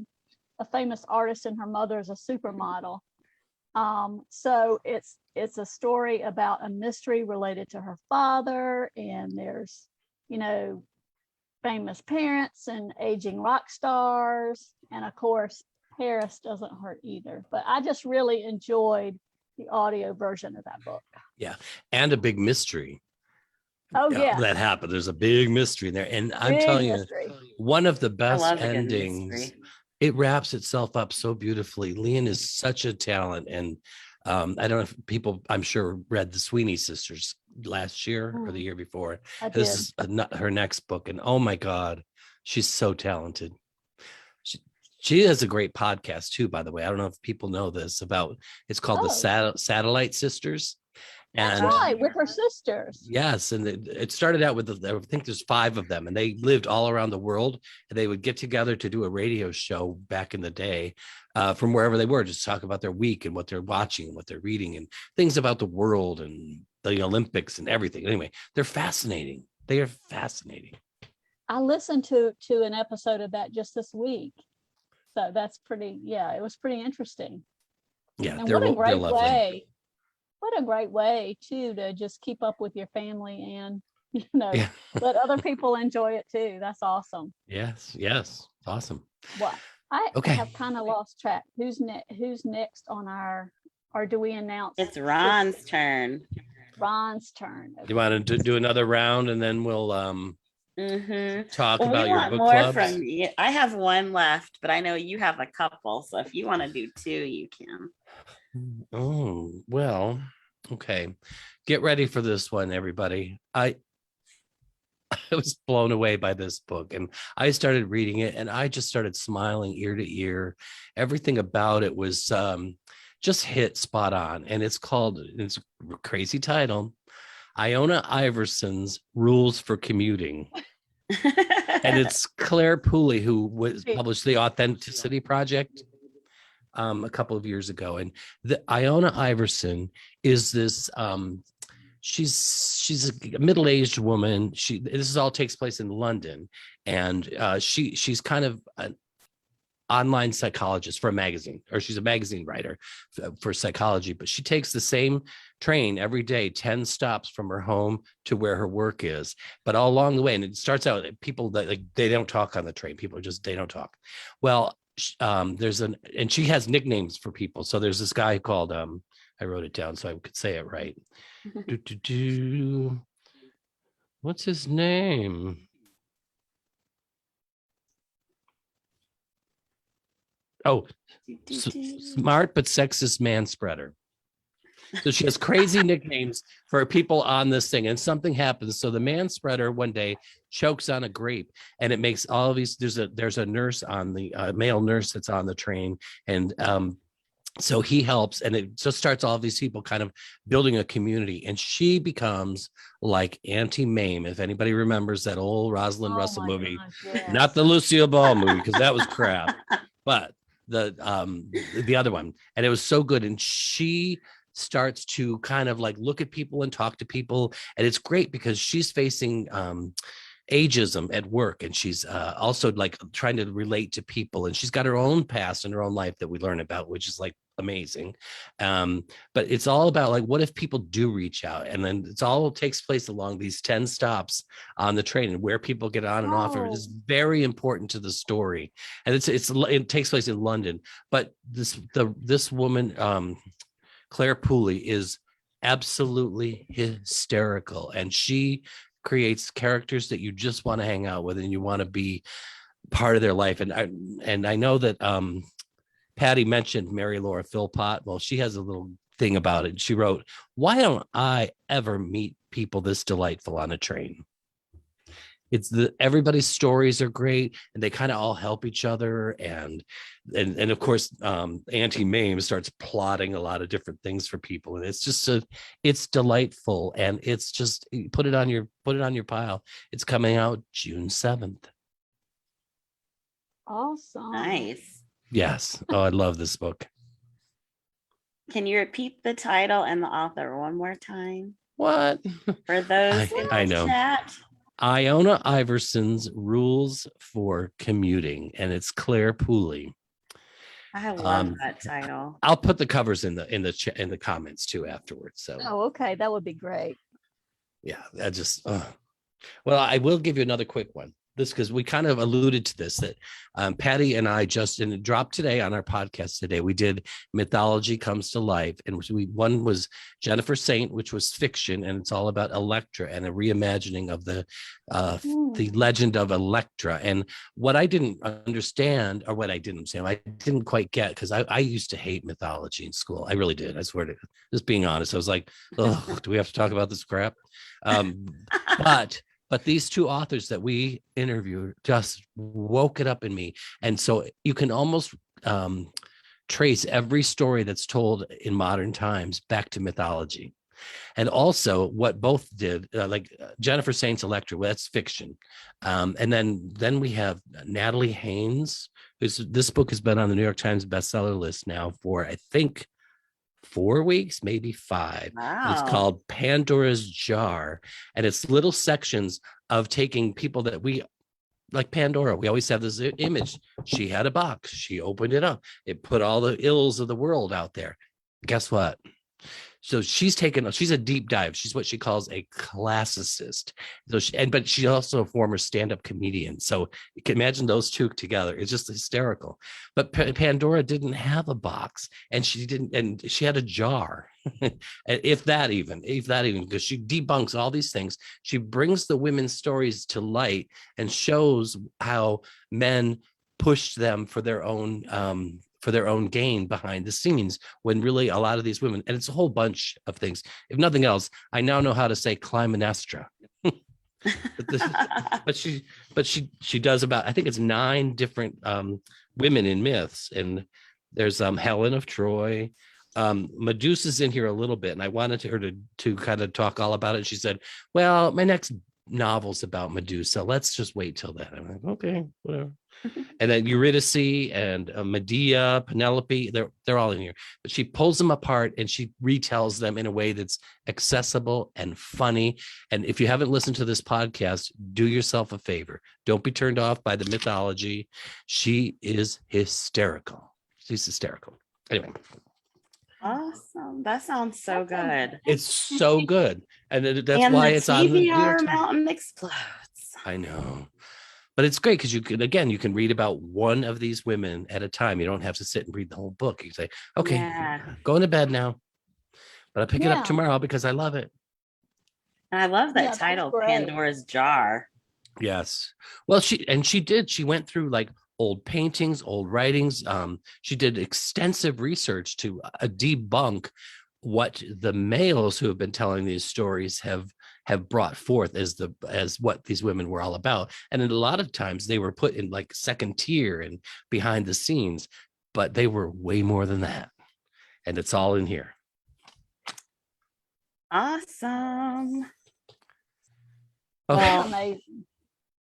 famous artist, and her mother is a supermodel. So it's a story about a mystery related to her father, and there's famous parents and aging rock stars, and of course Paris doesn't hurt either. But I just really enjoyed the audio version of that book. Yeah, and a big mystery. Oh yeah, that happened. There's a big mystery in there, and I'm telling you, one of the best endings. It wraps itself up so beautifully. Leanne is such a talent, and I don't know if people, I'm sure, read the Sweeney Sisters last year or the year before. This is her next book, and oh my God, she's so talented. She has a great podcast too, by the way. I don't know if people know this about. It's called the Satellite Sisters. That's right, with her sisters. Yes, and it started out with I think there's 5 of them, and they lived all around the world, and they would get together to do a radio show back in the day, from wherever they were, just talk about their week and what they're watching and what they're reading and things about the world and the Olympics and everything. Anyway, they're fascinating. They are fascinating. I listened to an episode of that just this week, so that's pretty. Yeah, it was pretty interesting. Yeah, and what a great way. What a great way too to just keep up with your family and let other people enjoy it too. That's awesome. Yes, awesome. Well, I have kind of lost track. Who's next on our, or do we announce? It's Ron's turn. Ron's turn. Okay. You want to do another round and then we'll talk about your book clubs? From you. I have one left, but I know you have a couple. So if you want to do 2, you can. Oh, well, okay. Get ready for this one, everybody. I was blown away by this book, and I started reading it and I just started smiling ear to ear. Everything about it was just hit spot on. And it's a crazy title, Iona Iverson's Rules for Commuting. And it's Claire Pooley who published The Authenticity Project a couple of years ago. And the Iona Iverson is this she's a middle-aged woman. This all takes place in London, and she's kind of an online psychologist for a magazine, or she's a magazine writer for psychology, but she takes the same train every day, 10 stops from her home to where her work is. But all along the way, and it starts out people that they don't talk on the train. People are just, they don't talk. Well, and she has nicknames for people. So there's this guy called I wrote it down so I could say it right. What's his name? Oh, smart but sexist man spreader. So she has crazy nicknames for people on this thing, and something happens. So the man spreader one day chokes on a grape, and it makes all of these. There's a nurse on the male nurse that's on the train, and so he helps, and it just starts all of these people kind of building a community. And she becomes like Auntie Mame, if anybody remembers that old Rosalind Russell movie, not the Lucille Ball movie because that was crap, but the other one, and it was so good. And she starts to kind of like look at people and talk to people, and it's great because she's facing ageism at work, and she's also like trying to relate to people, and she's got her own past and her own life that we learn about, which is like amazing. But it's all about like, what if people do reach out? And then it's all takes place along these 10 stops on the train, and where people get on and off it is very important to the story. And it takes place in London, but this woman, Claire Pooley, is absolutely hysterical, and she creates characters that you just want to hang out with and you want to be part of their life. And I know that Patti mentioned Mary Laura Philpott. Well, she has a little thing about it. She wrote, "Why don't I ever meet people this delightful on a train?" Everybody's stories are great, and they kind of all help each other. And of course, Auntie Mame starts plotting a lot of different things for people. And it's just it's delightful. And it's just, put it on your pile. It's coming out June 7th. Awesome. Nice. Yes. Oh, I love this book. Can you repeat the title and the author one more time? What? For those I know. Chat? Iona Iverson's Rules for Commuting, and it's Claire Pooley. I love that title. I'll put the covers in the comments too afterwards. So. Oh, okay, that would be great. Yeah, well, I will give you another quick one. this because we kind of alluded to this, that Patti and I just, and it dropped today on our podcast today, we did Mythology Comes to Life, and one was Jennifer Saint, which was fiction, and it's all about Electra and a reimagining of the legend of Electra. And what I didn't understand, or what I didn't quite get, because I used to hate mythology in school. I really did. I swear to, just being honest, I was like, oh, do we have to talk about this crap? But these two authors that we interviewed just woke it up in me. And so you can almost trace every story that's told in modern times back to mythology. And also what both did, like Jennifer Saint's Electra, well, that's fiction. And then we have Natalie Haynes, this book has been on the New York Times bestseller list now for, I think, 4 weeks, maybe 5. Wow. It's called Pandora's Jar, and it's little sections of taking people that we, like Pandora, we always have this image. She had a box, she opened it up, it put all the ills of the world out there. Guess what? So she's a deep dive. She's what she calls a classicist. So but she's also a former stand-up comedian. So you can imagine those two together. It's just hysterical. But Pandora didn't have a box, and she had a jar. if that even, because she debunks all these things. She brings the women's stories to light and shows how men pushed them for their own gain behind the scenes, when really a lot of these women, and it's a whole bunch of things. If nothing else, I now know how to say Clytemnestra. but she does about, I think it's 9 different women in myths, and there's Helen of Troy. Medusa's in here a little bit, and I wanted her to kind of talk all about it. She said, well, my next novel's about Medusa, let's just wait till then. I'm like, okay, whatever. And then Eurydice and Medea, Penelope, they're all in here. But she pulls them apart and she retells them in a way that's accessible and funny. And if you haven't listened to this podcast, do yourself a favor. Don't be turned off by the mythology. She is hysterical. She's hysterical. Anyway. Awesome. That sounds so good. It's so good. And that's why it's on the New York Times. Mountain explodes. I know. But it's great because you can read about one of these women at a time. You don't have to sit and read the whole book. You say, okay, going to bed now. But I pick it up tomorrow because I love it. And I love that title, Pandora's Jar. Yes. Well, she went through like old paintings, old writings. She did extensive research to debunk what the males who have been telling these stories have brought forth as what these women were all about. And a lot of times they were put in like second tier and behind the scenes, but they were way more than that. And it's all in here. Awesome. Okay. Well,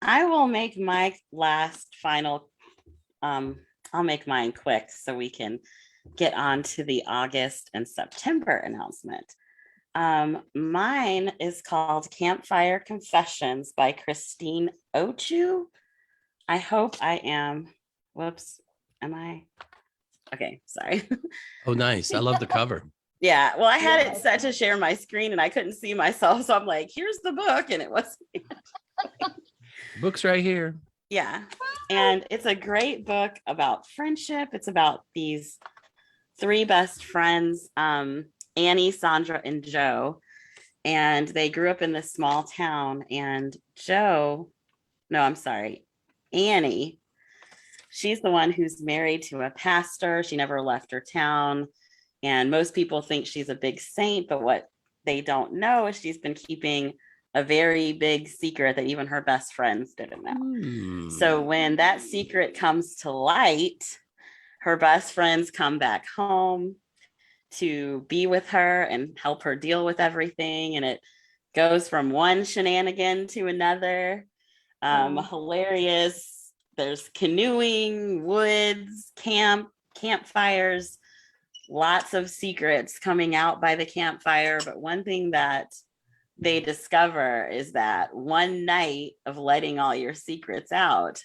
I will make my I'll make mine quick so we can get on to the August and September announcement. Mine is called Campfire Confessions by Christine Ochu. I hope I am. Whoops. Am I? Okay, sorry. Oh, nice. I love the cover. Yeah. Well, I had it set to share my screen and I couldn't see myself. So I'm like, here's the book. And it wasn't. Book's right here. Yeah. And it's a great book about friendship. It's about these 3 best friends, Annie, Sandra, and Joe. And they grew up in this small town. And Annie, she's the one who's married to a pastor. She never left her town. And most people think she's a big saint, but what they don't know is she's been keeping a very big secret that even her best friends didn't know. So when that secret comes to light, her best friends come back home to be with her and help her deal with everything. And it goes from one shenanigan to another. Hilarious. There's canoeing, woods, campfires, lots of secrets coming out by the campfire. But one thing that they discover is that one night of letting all your secrets out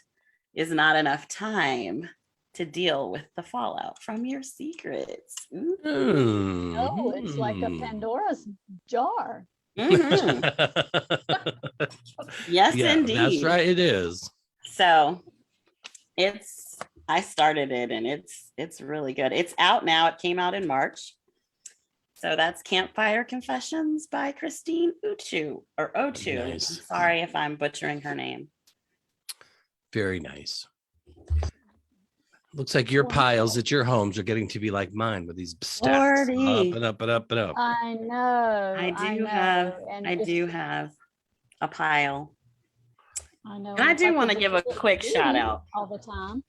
is not enough time to deal with the fallout from your secrets. No, it's like a Pandora's jar. Mm-hmm. Yes, indeed. That's right. It is. So I started it and it's really good. It's out now. It came out in March. So that's Campfire Confessions by Christine Uchu or Ochu. Nice. I'm sorry if I'm butchering her name. Very nice. Looks like your piles at your homes are getting to be like mine with these stacks up and up and up and up. I know. I do have a pile. I know. And I do want to give a quick shout out all the time.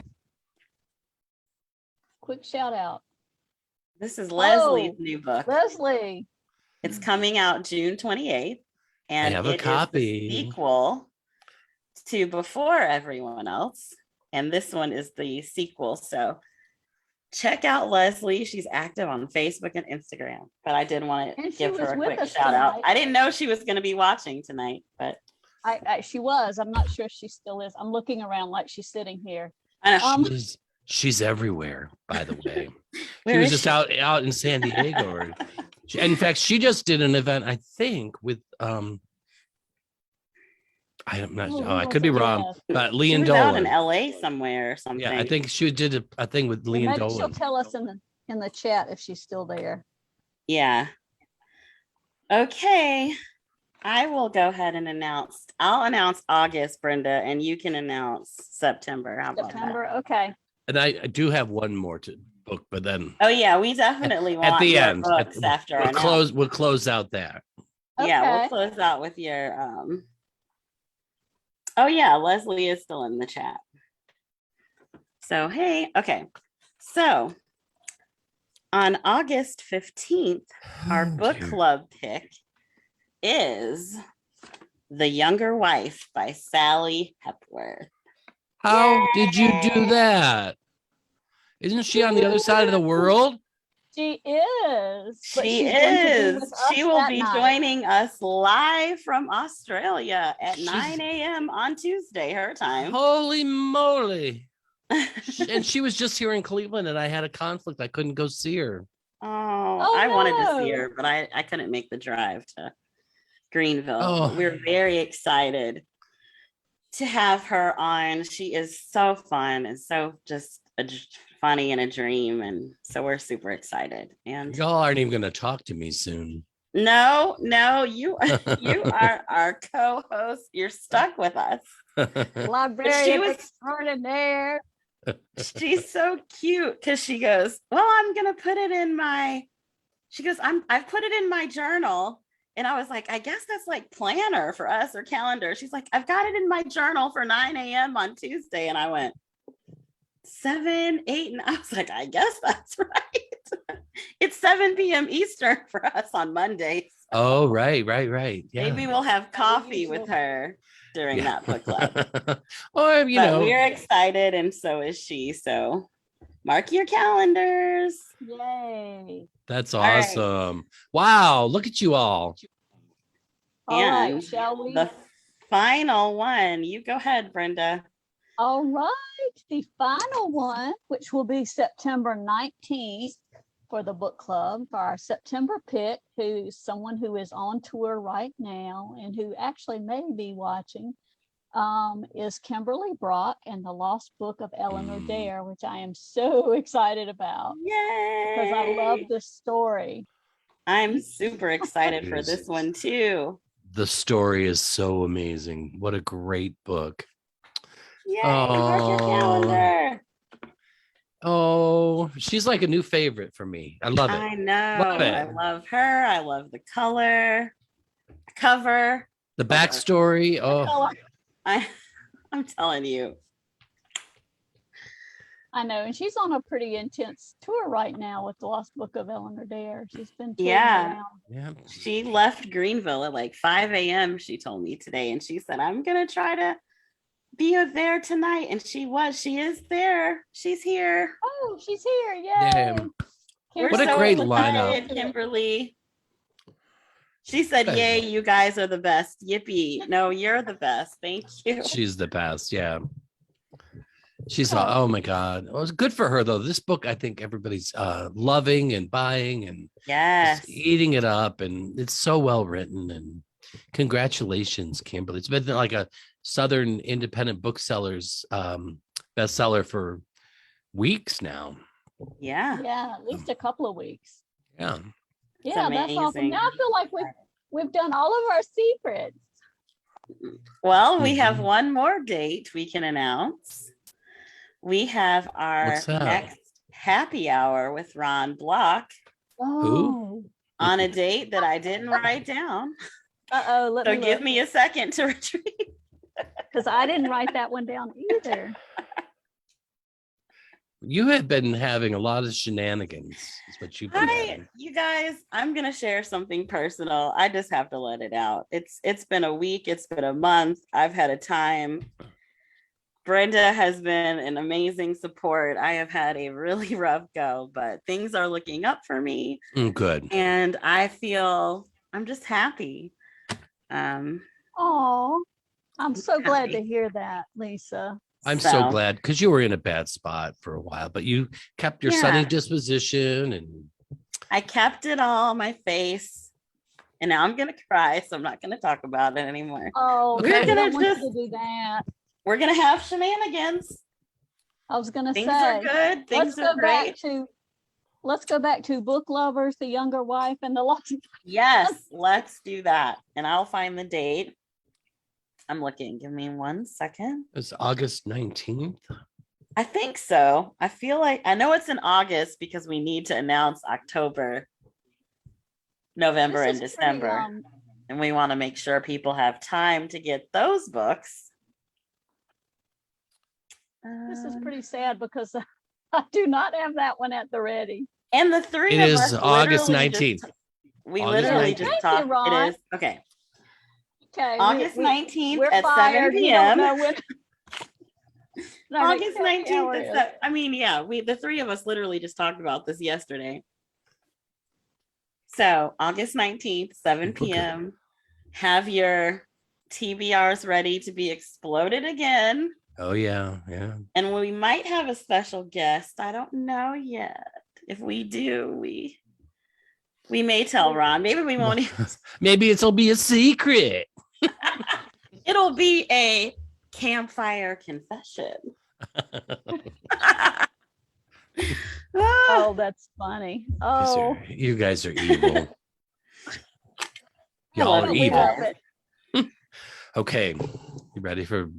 Quick shout out. This is Leslie's new book. Leslie. It's coming out June 28th. And I have a copy. Is the sequel to Before Everyone Else. And this one is the sequel. So check out Leslie. She's active on Facebook and Instagram. But I did want to give her a quick shout out. I didn't know she was going to be watching tonight, but she was. I'm not sure if she still is. I'm looking around like she's sitting here. I know. She's everywhere, by the way. She was just out in San Diego. In fact, she just did an event, I think, with I'm not. I could be wrong, but Leon Dolan out in LA somewhere or something. Yeah, I think she did a thing with Leon Dolan. She'll tell us in the chat if she's still there. Yeah. Okay. I will go ahead and announce. I'll announce August, Brenda, and you can announce September. How about September? That? Okay. And I do have one more to book, but then. Oh yeah, we definitely want at the end. Books after we'll close out that. Okay. Yeah, we'll close out with your. Oh yeah, Leslie is still in the chat. So hey, okay. So on August 15th, our book club pick is The Younger Wife by Sally Hepworth. How did you do that? Isn't she on the other side of the world? She is. She is. She will be joining us live from Australia at 9 a.m. on Tuesday, her time. Holy moly. And she was just here in Cleveland and I had a conflict. I couldn't go see her. I wanted to see her, but I couldn't make the drive to Greenville. We're very excited to have her on. She is so fun and so just funny and a dream, and so we're super excited. And y'all aren't even going to talk to me soon. No, you are our co-host. You're stuck with us. Librarian extraordinaire. She's so cute because she goes, well, I'm gonna put it in my. She goes, I've put it in my journal. And I was like, I guess that's like planner for us or calendar. She's like, I've got it in my journal for 9 a.m. on Tuesday. And I went, 7, 8, and I was like, I guess that's right. It's 7 p.m. Eastern for us on Mondays. Oh, right. Yeah. Maybe we'll have coffee with her during that book club. Or we're excited, and so is she. So mark your calendars. Yay. That's awesome. Right. Wow, look at you all. And right, shall we? The final one. You go ahead, Brenda. All right. The final one, which will be September 19th for the book club, for our September pick, who's someone who is on tour right now and who actually may be watching, is Kimberly Brock and the Lost Book of Eleanor Dare, which I am so excited about. Yay! Because I love this story. I'm super excited for this one too. The story is so amazing. What a great book. Yay, mark your calendar. Oh, she's like a new favorite for me. I love it. I know. I love her. I love the color, cover, the backstory. I'm telling you. I know, and she's on a pretty intense tour right now with the Lost Book of Eleanor Dare. She's been touring around. Yeah. She left Greenville at like 5 a.m. She told me today, and she said, "I'm gonna try to be there tonight," and she is there. She's here. Oh, she's here. Yay. What a great lineup. Kimberly. She said, yay, you guys are the best. Yippee. No, you're the best. Thank you. She's the best. Yeah. She's oh my God. It was good for her though. This book, I think everybody's loving and buying and eating it up, and it's so well written. And congratulations, Kimberly. It's been like Southern independent booksellers bestseller for weeks now. Yeah, at least a couple of weeks. Yeah. Yeah, that's awesome. Now I feel like we've done all of our secrets. Well, we have one more date we can announce. We have our next happy hour with Ron Block. Who? On a date that I didn't write down. So give me a second to retrieve. Because I didn't write that one down either. You have been having a lot of shenanigans. Is what you've been having. You guys, I'm gonna share something personal. I just have to let it out. It's been a week. It's been a month. I've had a time. Brenda has been an amazing support. I have had a really rough go, but things are looking up for me. Good. And I feel I'm just happy. Oh, I'm so glad to hear that, Lisa. I'm so glad because you were in a bad spot for a while, but you kept your sunny disposition and I kept it all on my face. And now I'm gonna cry, so I'm not gonna talk about it anymore. Oh, we're gonna just do that. We're gonna have shenanigans. I was gonna say things are good. Things are great. Let's go back to Book Lovers, The Younger Wife, and The Lost. Yes, let's do that. And I'll find the date. I'm looking. Give me 1 second. It's August 19th. I think so. I feel like I know it's in August because we need to announce October, November, and December. And we want to make sure people have time to get those books. This is pretty sad because I do not have that one at the ready. And the three of us. It is August 19th. We literally just talked. It is. Okay. Okay. August 19th at 7 p.m. August 19th. I mean, yeah, the three of us literally just talked about this yesterday. So August 19th, 7 p.m. Have your TBRs ready to be exploded again. Oh, yeah. Yeah. And we might have a special guest. I don't know yet. If we do, we may tell Ron. Maybe we won't even. Maybe it'll be a secret. It'll be a campfire confession. Oh, that's funny. Oh, you guys are evil. Y'all are evil. Okay, you ready for?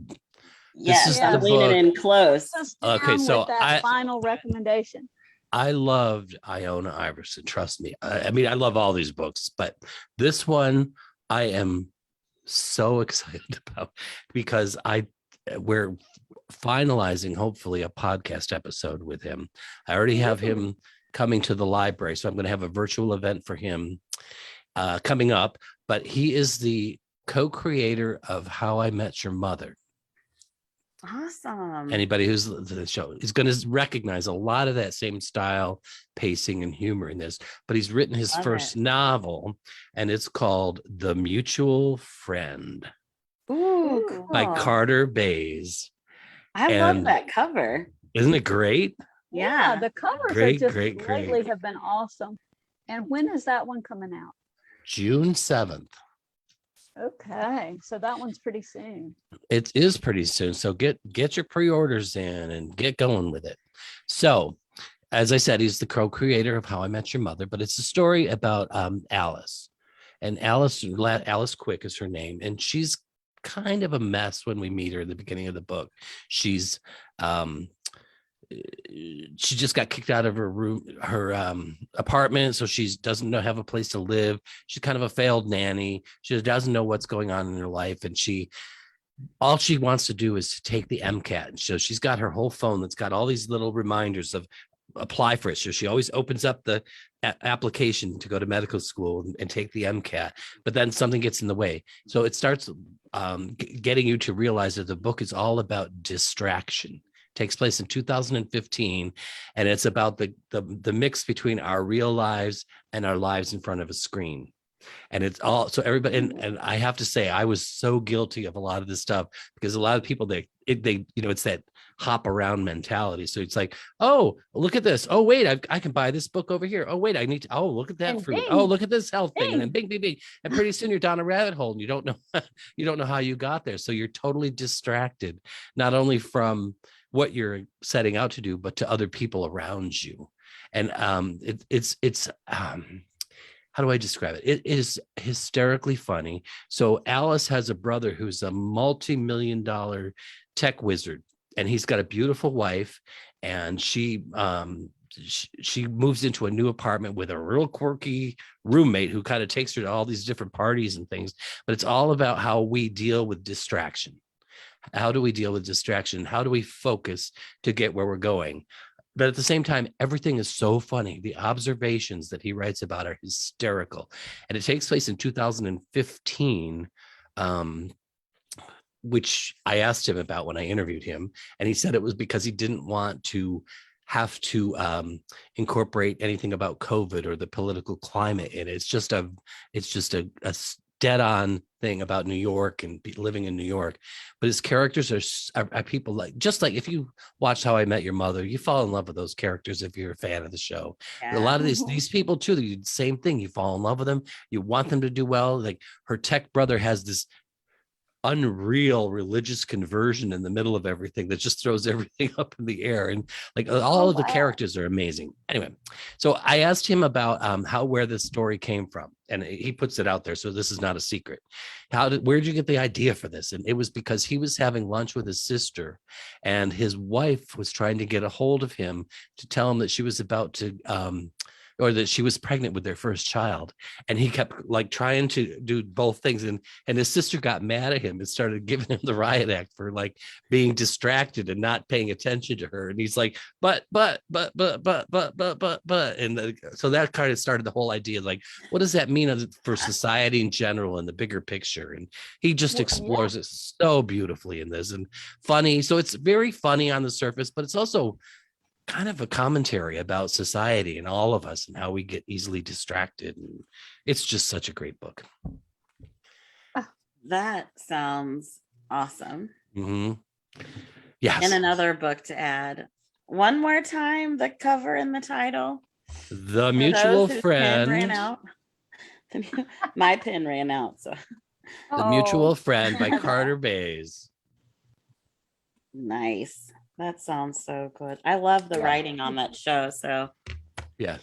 Yes, I'm leaning in close. Okay, so that final recommendation. I loved Iona Iverson. Trust me. I mean, I love all these books, but this one I am so excited about because we're finalizing hopefully a podcast episode with him. I already have him coming to the library, so I'm going to have a virtual event for him coming up. But he is the co-creator of How I Met Your Mother. Awesome. Anybody who's the show is going to recognize a lot of that same style, pacing, and humor in this. But he's written his first novel, and it's called The Mutual Friend. Ooh, cool. By Carter Bays. I love that cover. Isn't it great? Yeah, the covers lately have been awesome. And when is that one coming out? June 7th. Okay, so that one's pretty soon. It is pretty soon. So get your pre-orders in and get going with it. So, as I said, he's the co-creator of How I Met Your Mother, but it's a story about Alice. And Alice Quick is her name, and she's kind of a mess when we meet her in the beginning of the book. She's she just got kicked out of her apartment, so she doesn't have a place to live. She's kind of a failed nanny. She doesn't know what's going on in her life, and all she wants to do is to take the MCAT. And so she's got her whole phone that's got all these little reminders of apply for it. So she always opens up the application to go to medical school and take the MCAT, but then something gets in the way. So it starts getting you to realize that the book is all about distraction. Takes place in 2015, and it's about the mix between our real lives and our lives in front of a screen. And it's all so everybody, and I have to say, I was so guilty of a lot of this stuff because a lot of people it's that hop around mentality. So it's like, oh, look at this. Oh, wait, I can buy this book over here. Oh, wait, I need to. Oh, look at that fruit. Oh, look at this health thing. And then bing, bing, bing. And pretty soon you're down a rabbit hole and you don't know how you got there. So you're totally distracted, not only from what you're setting out to do, but to other people around you. And it's how do I describe it? It is hysterically funny. So Alice has a brother who's a multi-million-dollar tech wizard, and he's got a beautiful wife, and she moves into a new apartment with a real quirky roommate who kind of takes her to all these different parties and things. But it's all about how we deal with distraction. How do we deal with distraction? How do we focus to get where we're going? But at the same time, everything is so funny. The observations that he writes about are hysterical. And it takes place in 2015, which I asked him about when I interviewed him. And he said it was because he didn't want to have to incorporate anything about COVID or the political climate in it. It's just a dead-on thing about New York and living in New York. But his characters are people like, just like if you watch How I Met Your Mother, you fall in love with those characters if you're a fan of the show. Yeah. A lot of these people too, the same thing. You fall in love with them. You want them to do well. Like her tech brother has this unreal religious conversion in the middle of everything that just throws everything up in the air, and like all of the characters are amazing. Anyway, so I asked him about where this story came from, and he puts it out there, so this is not a secret. Where did you get the idea for this? And it was because he was having lunch with his sister, and his wife was trying to get a hold of him to tell him that she was about to or that she was pregnant with their first child. And he kept like trying to do both things. And his sister got mad at him and started giving him the riot act for like being distracted and not paying attention to her. And he's like, but. And so that kind of started the whole idea. Like, what does that mean for society in general and the bigger picture? And he just explores it so beautifully in this, and funny. So it's very funny on the surface, but it's also kind of a commentary about society and all of us and how we get easily distracted. And it's just such a great book. That sounds awesome. Mm-hmm. Yes. And another book to add. One more time, the cover and the title. The Mutual Friend. Pen ran out. My pen ran out. So The Mutual Friend by Carter Bays. Nice. That sounds so good. I love the writing on that show. So yeah,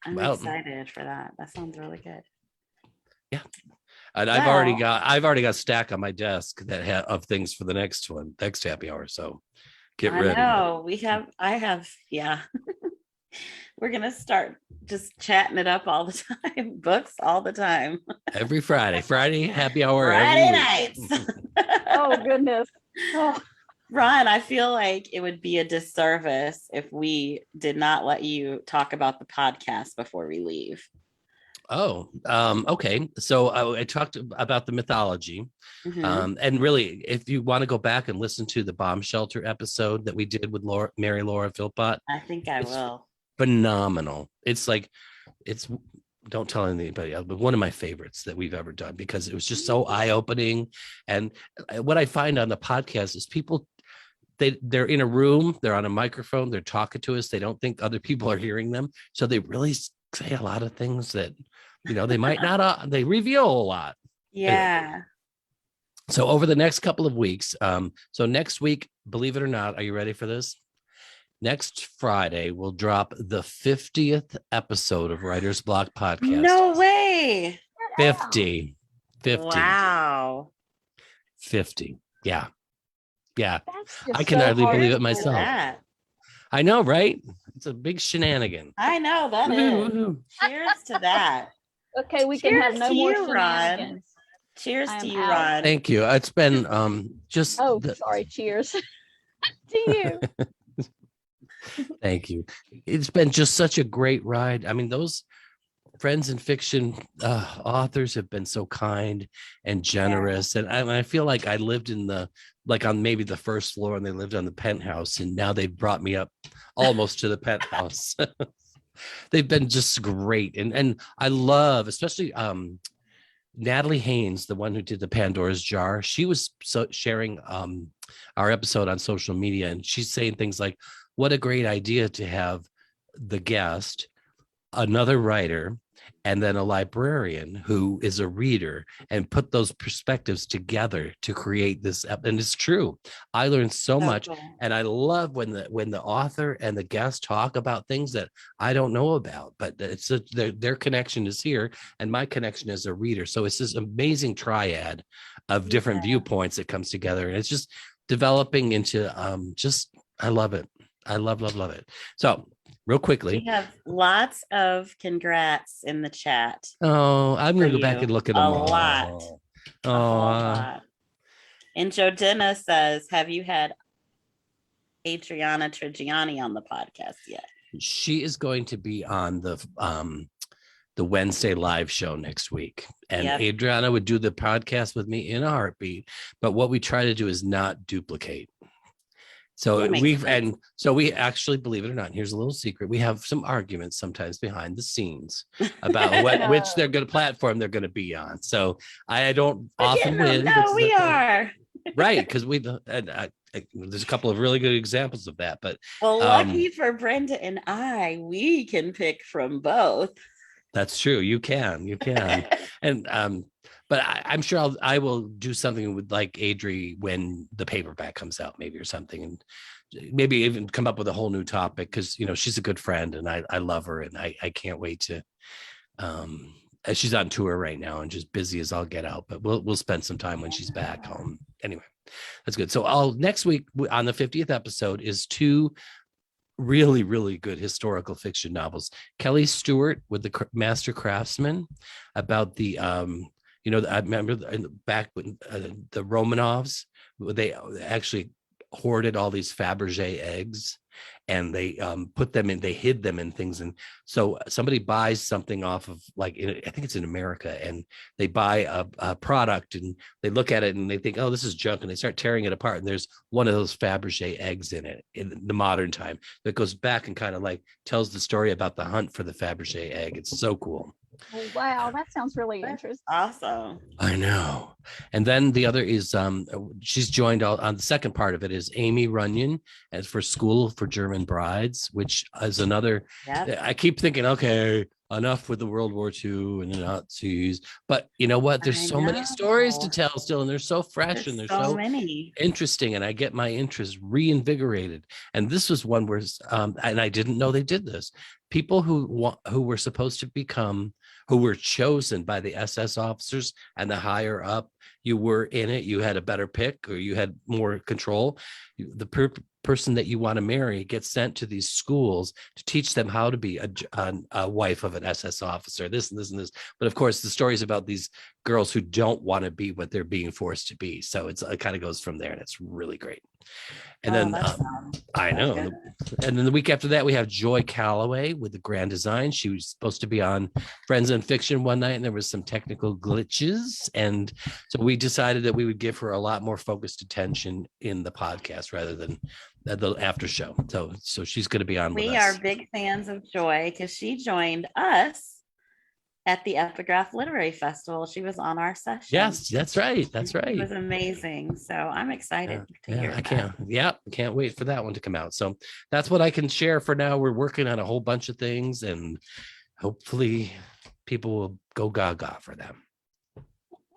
I'm excited for that. That sounds really good. Yeah. And I've already got a stack on my desk of things for the next happy hour. So get ready. I have. We're going to start just chatting it up all the time. Books all the time. Every Friday happy hour. Friday nights. Oh, goodness. Oh. Ron, I feel like it would be a disservice if we did not let you talk about the podcast before we leave. Oh, okay. So I talked about the mythology. Mm-hmm. And really, if you want to go back and listen to the bomb shelter episode that we did with Mary Laura Philpott, I think I will. Phenomenal. It's don't tell anybody else, but one of my favorites that we've ever done, because it was just so eye-opening. And what I find on the podcast is people, they're in a room, they're on a microphone, they're talking to us, they don't think other people are hearing them, so they really say a lot of things that they might not they reveal a lot. Anyway. So over the next couple of weeks, so next week, believe it or not, are you ready for this? Next Friday we'll drop the 50th episode of Writer's Block Podcast. No way. 50. Wow. 50. Yeah. I can hardly believe it myself. I know, right? It's a big shenanigan. I know that is. Cheers to that. Okay, we can have no more shenanigans. Cheers to you, Ron. Thank you. It's been just. Sorry. Cheers to you. Thank you. It's been just such a great ride. I mean, those friends in fiction authors have been so kind and generous. And I feel like I lived on maybe the first floor, and they lived on the penthouse, and now they've brought me up almost to the penthouse. They've been just great. And I love, especially Natalie Haynes, the one who did the Pandora's Jar, she was sharing our episode on social media, and she's saying things like, what a great idea to have the guest, another writer, and then a librarian who is a reader, and put those perspectives together to create this. And it's true. I learned so much. Cool. And I love when the author and the guest talk about things that I don't know about, but it's their connection is here, and my connection as a reader. So it's this amazing triad of different viewpoints that comes together. And it's just developing into I love it. I love it. So real quickly, we have lots of congrats in the chat. Oh, I'm gonna go back and look at them a lot. Lot. And Jodina says, have you had Adriana Trigiani on the podcast yet? She is going to be on the Wednesday live show next week, and Adriana would do the podcast with me in a heartbeat. But what we try to do is not duplicate. So we actually, believe it or not, here's a little secret. We have some arguments sometimes behind the scenes about which they're going to platform they're going to be on. So I don't often win. No, we are. Right. Because there's a couple of really good examples of that. But lucky for Brenda and I, we can pick from both. That's true. You can. And but I'm sure I will do something with like Adri when the paperback comes out, maybe, or something, and maybe even come up with a whole new topic, because she's a good friend and I love her, and I can't wait to. She's on tour right now and just busy as all get out, but we'll spend some time when she's back home. Anyway, that's good. So next week on the 50th episode is 2 really, really good historical fiction novels. Kelly Stewart with The Master Craftsman, about the I remember back when the Romanovs, they actually hoarded all these Fabergé eggs, and they they hid them in things. And so somebody buys something off of, like, I think it's in America, and they buy a product and they look at it and they think, oh, this is junk, and they start tearing it apart, and there's one of those Fabergé eggs in it in the modern time that goes back and kind of like tells the story about the hunt for the Fabergé egg. It's so cool. Oh, wow, that sounds really interesting. Awesome. I know. And then the other is she's joined on the second part of it is Amy Runyon as for School for German Brides, which is another. I keep thinking, okay, enough with the World War II and the Nazis, but you know what? There's so many stories to tell still, and they're so fresh, and they're so many interesting, and I get my interest reinvigorated. And this was one where, and I didn't know they did this. People who were supposed to become, who were chosen by the SS officers and the higher up, you were in it, you had a better pick, or you had more control. The person that you want to marry gets sent to these schools to teach them how to be a wife of an SS officer, this and this and this. But of course, the story is about these girls who don't want to be what they're being forced to be. So it kind of goes from there, and it's really great. And then I know. And then the week after that, we have Joy Calloway with the Grand Design. She was supposed to be on Friends in Fiction one night, and there was some technical glitches. And so we decided that we would give her a lot more focused attention in the podcast rather than the after show. So she's going to be on with us. We are big fans of Joy because she joined us at the Epigraph Literary Festival. She was on our session. Yes, that's right. It was amazing. So I'm excited to hear that. I can't wait for that one to come out. So that's what I can share for now. We're working on a whole bunch of things, and hopefully people will go gaga for them.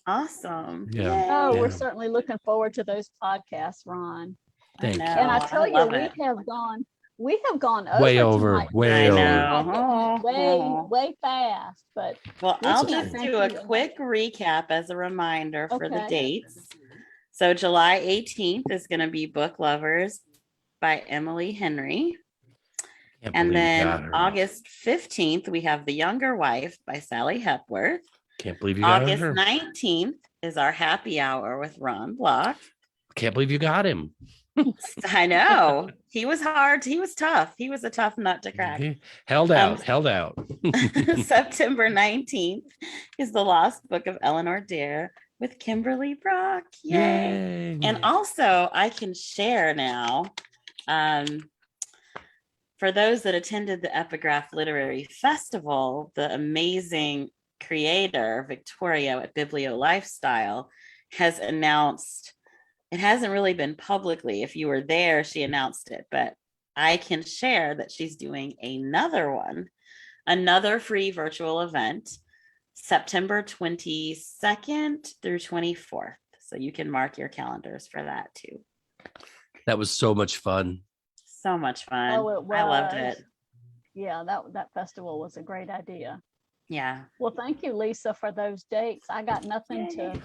Awesome. Yeah. We're certainly looking forward to those podcasts, Ron. Thank you. And I tell you, we have gone over way fast, but I'll just do a quick recap as a reminder for the dates. So July 18th is going to be Book Lovers by Emily Henry. And then August 15th, we have The Younger Wife by Sally Hepworth. Can't believe you got August her. 19th is our Happy Hour with Ron Block. Can't believe you got him. I know. He was hard. He was tough. He was a tough nut to crack. Held out. September 19th is The Lost Book of Eleanor Dare with Kimberly Brock. Yay. And also, I can share now, for those that attended the Epigraph Literary Festival, the amazing creator, Victoria at Biblio Lifestyle, has announced, it hasn't really been publicly. If you were there, she announced it, but I can share that she's doing another free virtual event, September 22nd through 24th. So you can mark your calendars for that too. That was so much fun. So much fun. Oh, it was. I loved it. Yeah, that festival was a great idea. Yeah. Well, thank you, Lisa, for those dates. I got nothing to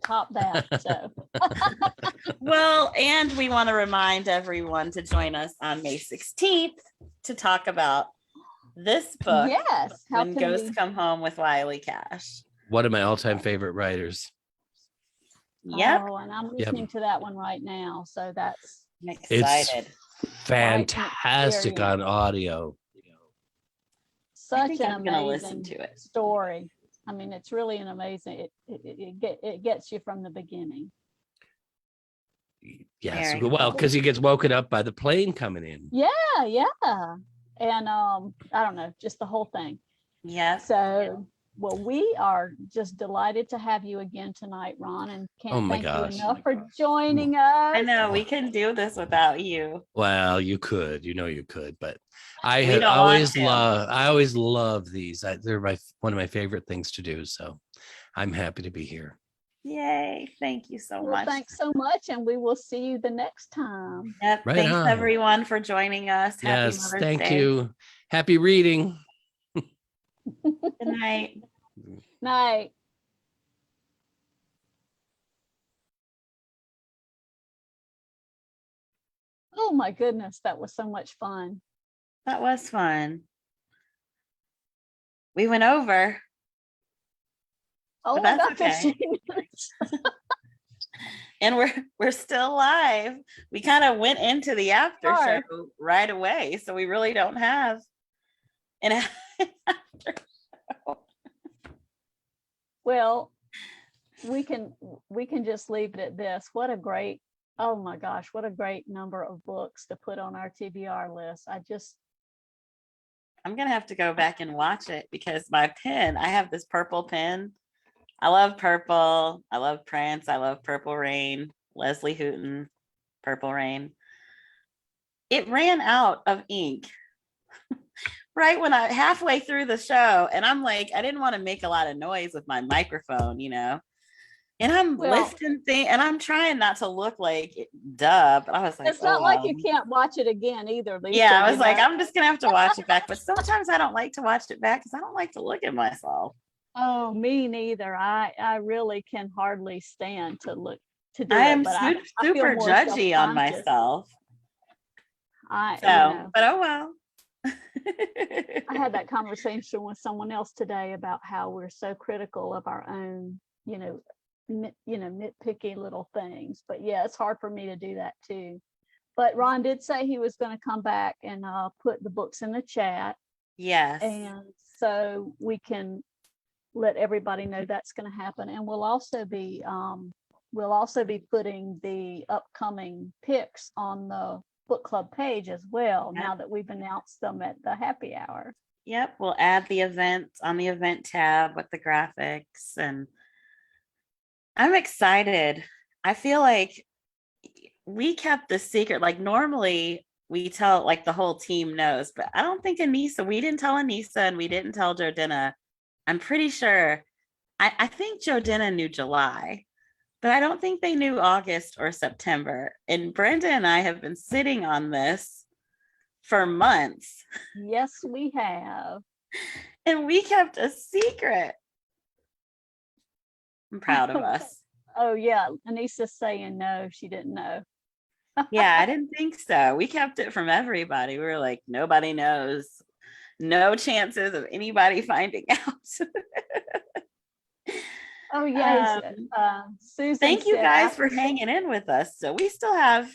top that. So well, and we want to remind everyone to join us on May 16th to talk about this book. Yes. When Ghosts Come Home with Wiley Cash. One of my all-time favorite writers. Yep. Oh, and I'm listening to that one right now. So that's I'm excited. It's fantastic on audio. Such an amazing listen to it. Story. I mean, it's really an amazing. It gets you from the beginning. Yes, very well, because he gets woken up by the plane coming in. Yeah, and I don't know, just the whole thing. Yeah. So, well, we are just delighted to have you again tonight, Ron, and can't thank you enough for joining us. I know we couldn't do this without you. Well, you could, you could, but I always love these. They're one of my favorite things to do. So I'm happy to be here. Yay. Thank you so much. Thanks so much. And we will see you the next time. Yep. Right thanks on. Everyone for joining us. Yes. Happy Mother's Day. You. Happy reading. Good night. Night. Oh my goodness, that was so much fun. That was fun. We went over. Oh, my God, 15 minutes. And we're still live. We kind of went into the after show right away, so we really don't have an after show. Well, we can just leave it at this. What a great, oh my gosh, what a great number of books to put on our TBR list. I'm gonna have to go back and watch it because my pen, I have this purple pen. I love purple. I love Prince. I love Purple Rain. Leslie Houghton, Purple Rain. It ran out of ink right when halfway through the show, and I'm like, I didn't want to make a lot of noise with my microphone, and I'm listening and I'm trying not to look like dumb, but I was like, it's not like you can't watch it again either, Lisa. Yeah, I was like, I'm just gonna have to watch it back, but sometimes I don't like to watch it back because I don't like to look at myself. Oh, me neither. I really can hardly stand to look to do I it. am super judgy on myself. But oh well. I had that conversation with someone else today about how we're so critical of our own, nitpicky little things. But yeah, it's hard for me to do that too. But Ron did say he was going to come back and put the books in the chat. Yes. And so we can let everybody know that's going to happen. And we'll also be putting the upcoming picks on the book club page as well, now that we've announced them at the happy hour. Yep, we'll add the events on the event tab with the graphics, and I'm excited. I feel like we kept the secret. Like normally we tell, like the whole team knows, but I don't think we didn't tell Anissa and we didn't tell Jordina. I'm pretty sure, I think Jordina knew July, but I don't think they knew August or September. And Brenda and I have been sitting on this for months. Yes, we have. And we kept a secret. I'm proud of us. Oh yeah, Anissa's saying no, she didn't know. Yeah, I didn't think so. We kept it from everybody. We were like, nobody knows. No chances of anybody finding out. Oh yes. Susan, thank you guys for hanging in with us. So we still have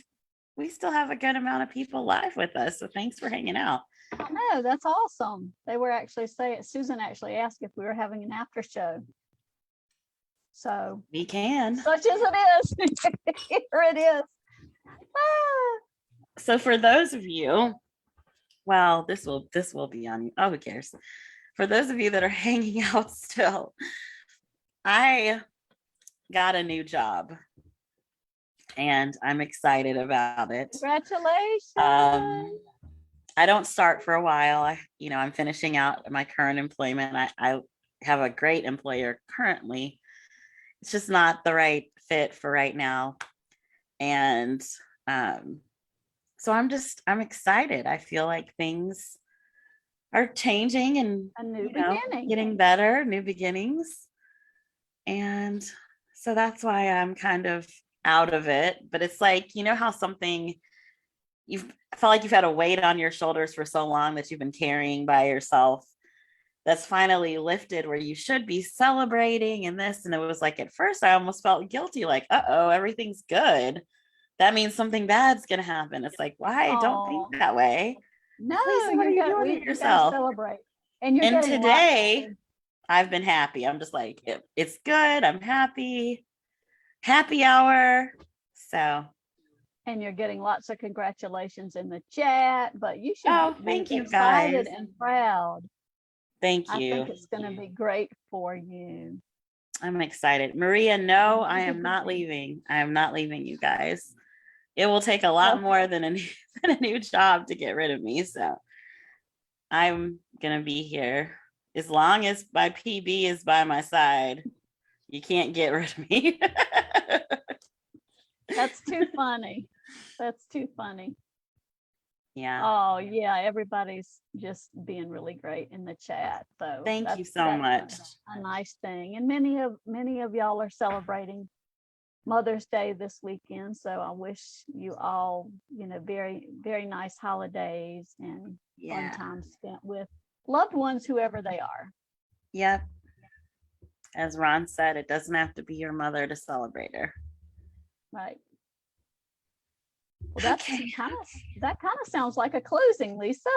a good amount of people live with us. So thanks for hanging out. I know, that's awesome. They were actually saying, Susan actually asked if we were having an after show. So we can. Such as it is. Here it is. So for those of you, well, this will be on. Oh, who cares? for those of you that are hanging out still, I got a new job and I'm excited about it. Congratulations. I don't start for a while. I'm finishing out my current employment. I have a great employer currently. It's just not the right fit for right now. And so I'm excited. I feel like things are changing and a new beginning, getting better, new beginnings. And so that's why I'm kind of out of it. But it's like, how something I felt like you've had a weight on your shoulders for so long that you've been carrying by yourself that's finally lifted, where you should be celebrating and this. And it was like, at first I almost felt guilty, like, uh-oh, everything's good. That means something bad's going to happen. It's like, why? Don't think that way. No, what are you doing to yourself? Celebrate. And today I've been happy. I'm just like, it's good. I'm happy. Happy hour. So. And you're getting lots of congratulations in the chat, but you should thank be you excited guys. and proud. Thank you. I think it's going to be great for you. I'm excited. Maria, no, I am not leaving. I am not leaving, you guys. It will take a lot more than a new job to get rid of me. So I'm going to be here as long as my PB is by my side. You can't get rid of me. That's too funny. That's too funny. Yeah. Oh yeah, everybody's just being really great in the chat. So thank you so much. A nice thing. And many of y'all are celebrating Mother's Day this weekend. So I wish you all, very, very nice holidays and fun time spent with loved ones, whoever they are. Yep. As Ron said, it doesn't have to be your mother to celebrate her. Right. Well, that kind of sounds like a closing, Lisa.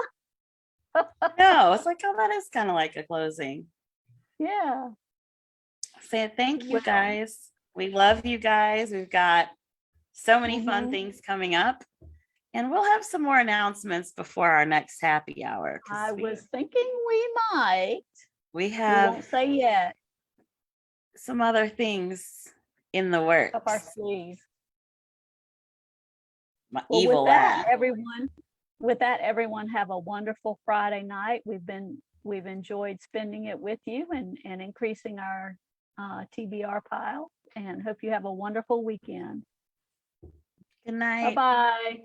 No, it's like, that is kind of like a closing. Yeah. Say thank you guys. We love you guys. We've got so many fun things coming up, and we'll have some more announcements before our next happy hour. I was thinking we might. We won't say yet. Some other things in the works. Up our sleeve. Evil laugh. With that, everyone have a wonderful Friday night. We've enjoyed spending it with you and increasing our TBR pile, and hope you have a wonderful weekend. Good night. Bye-bye.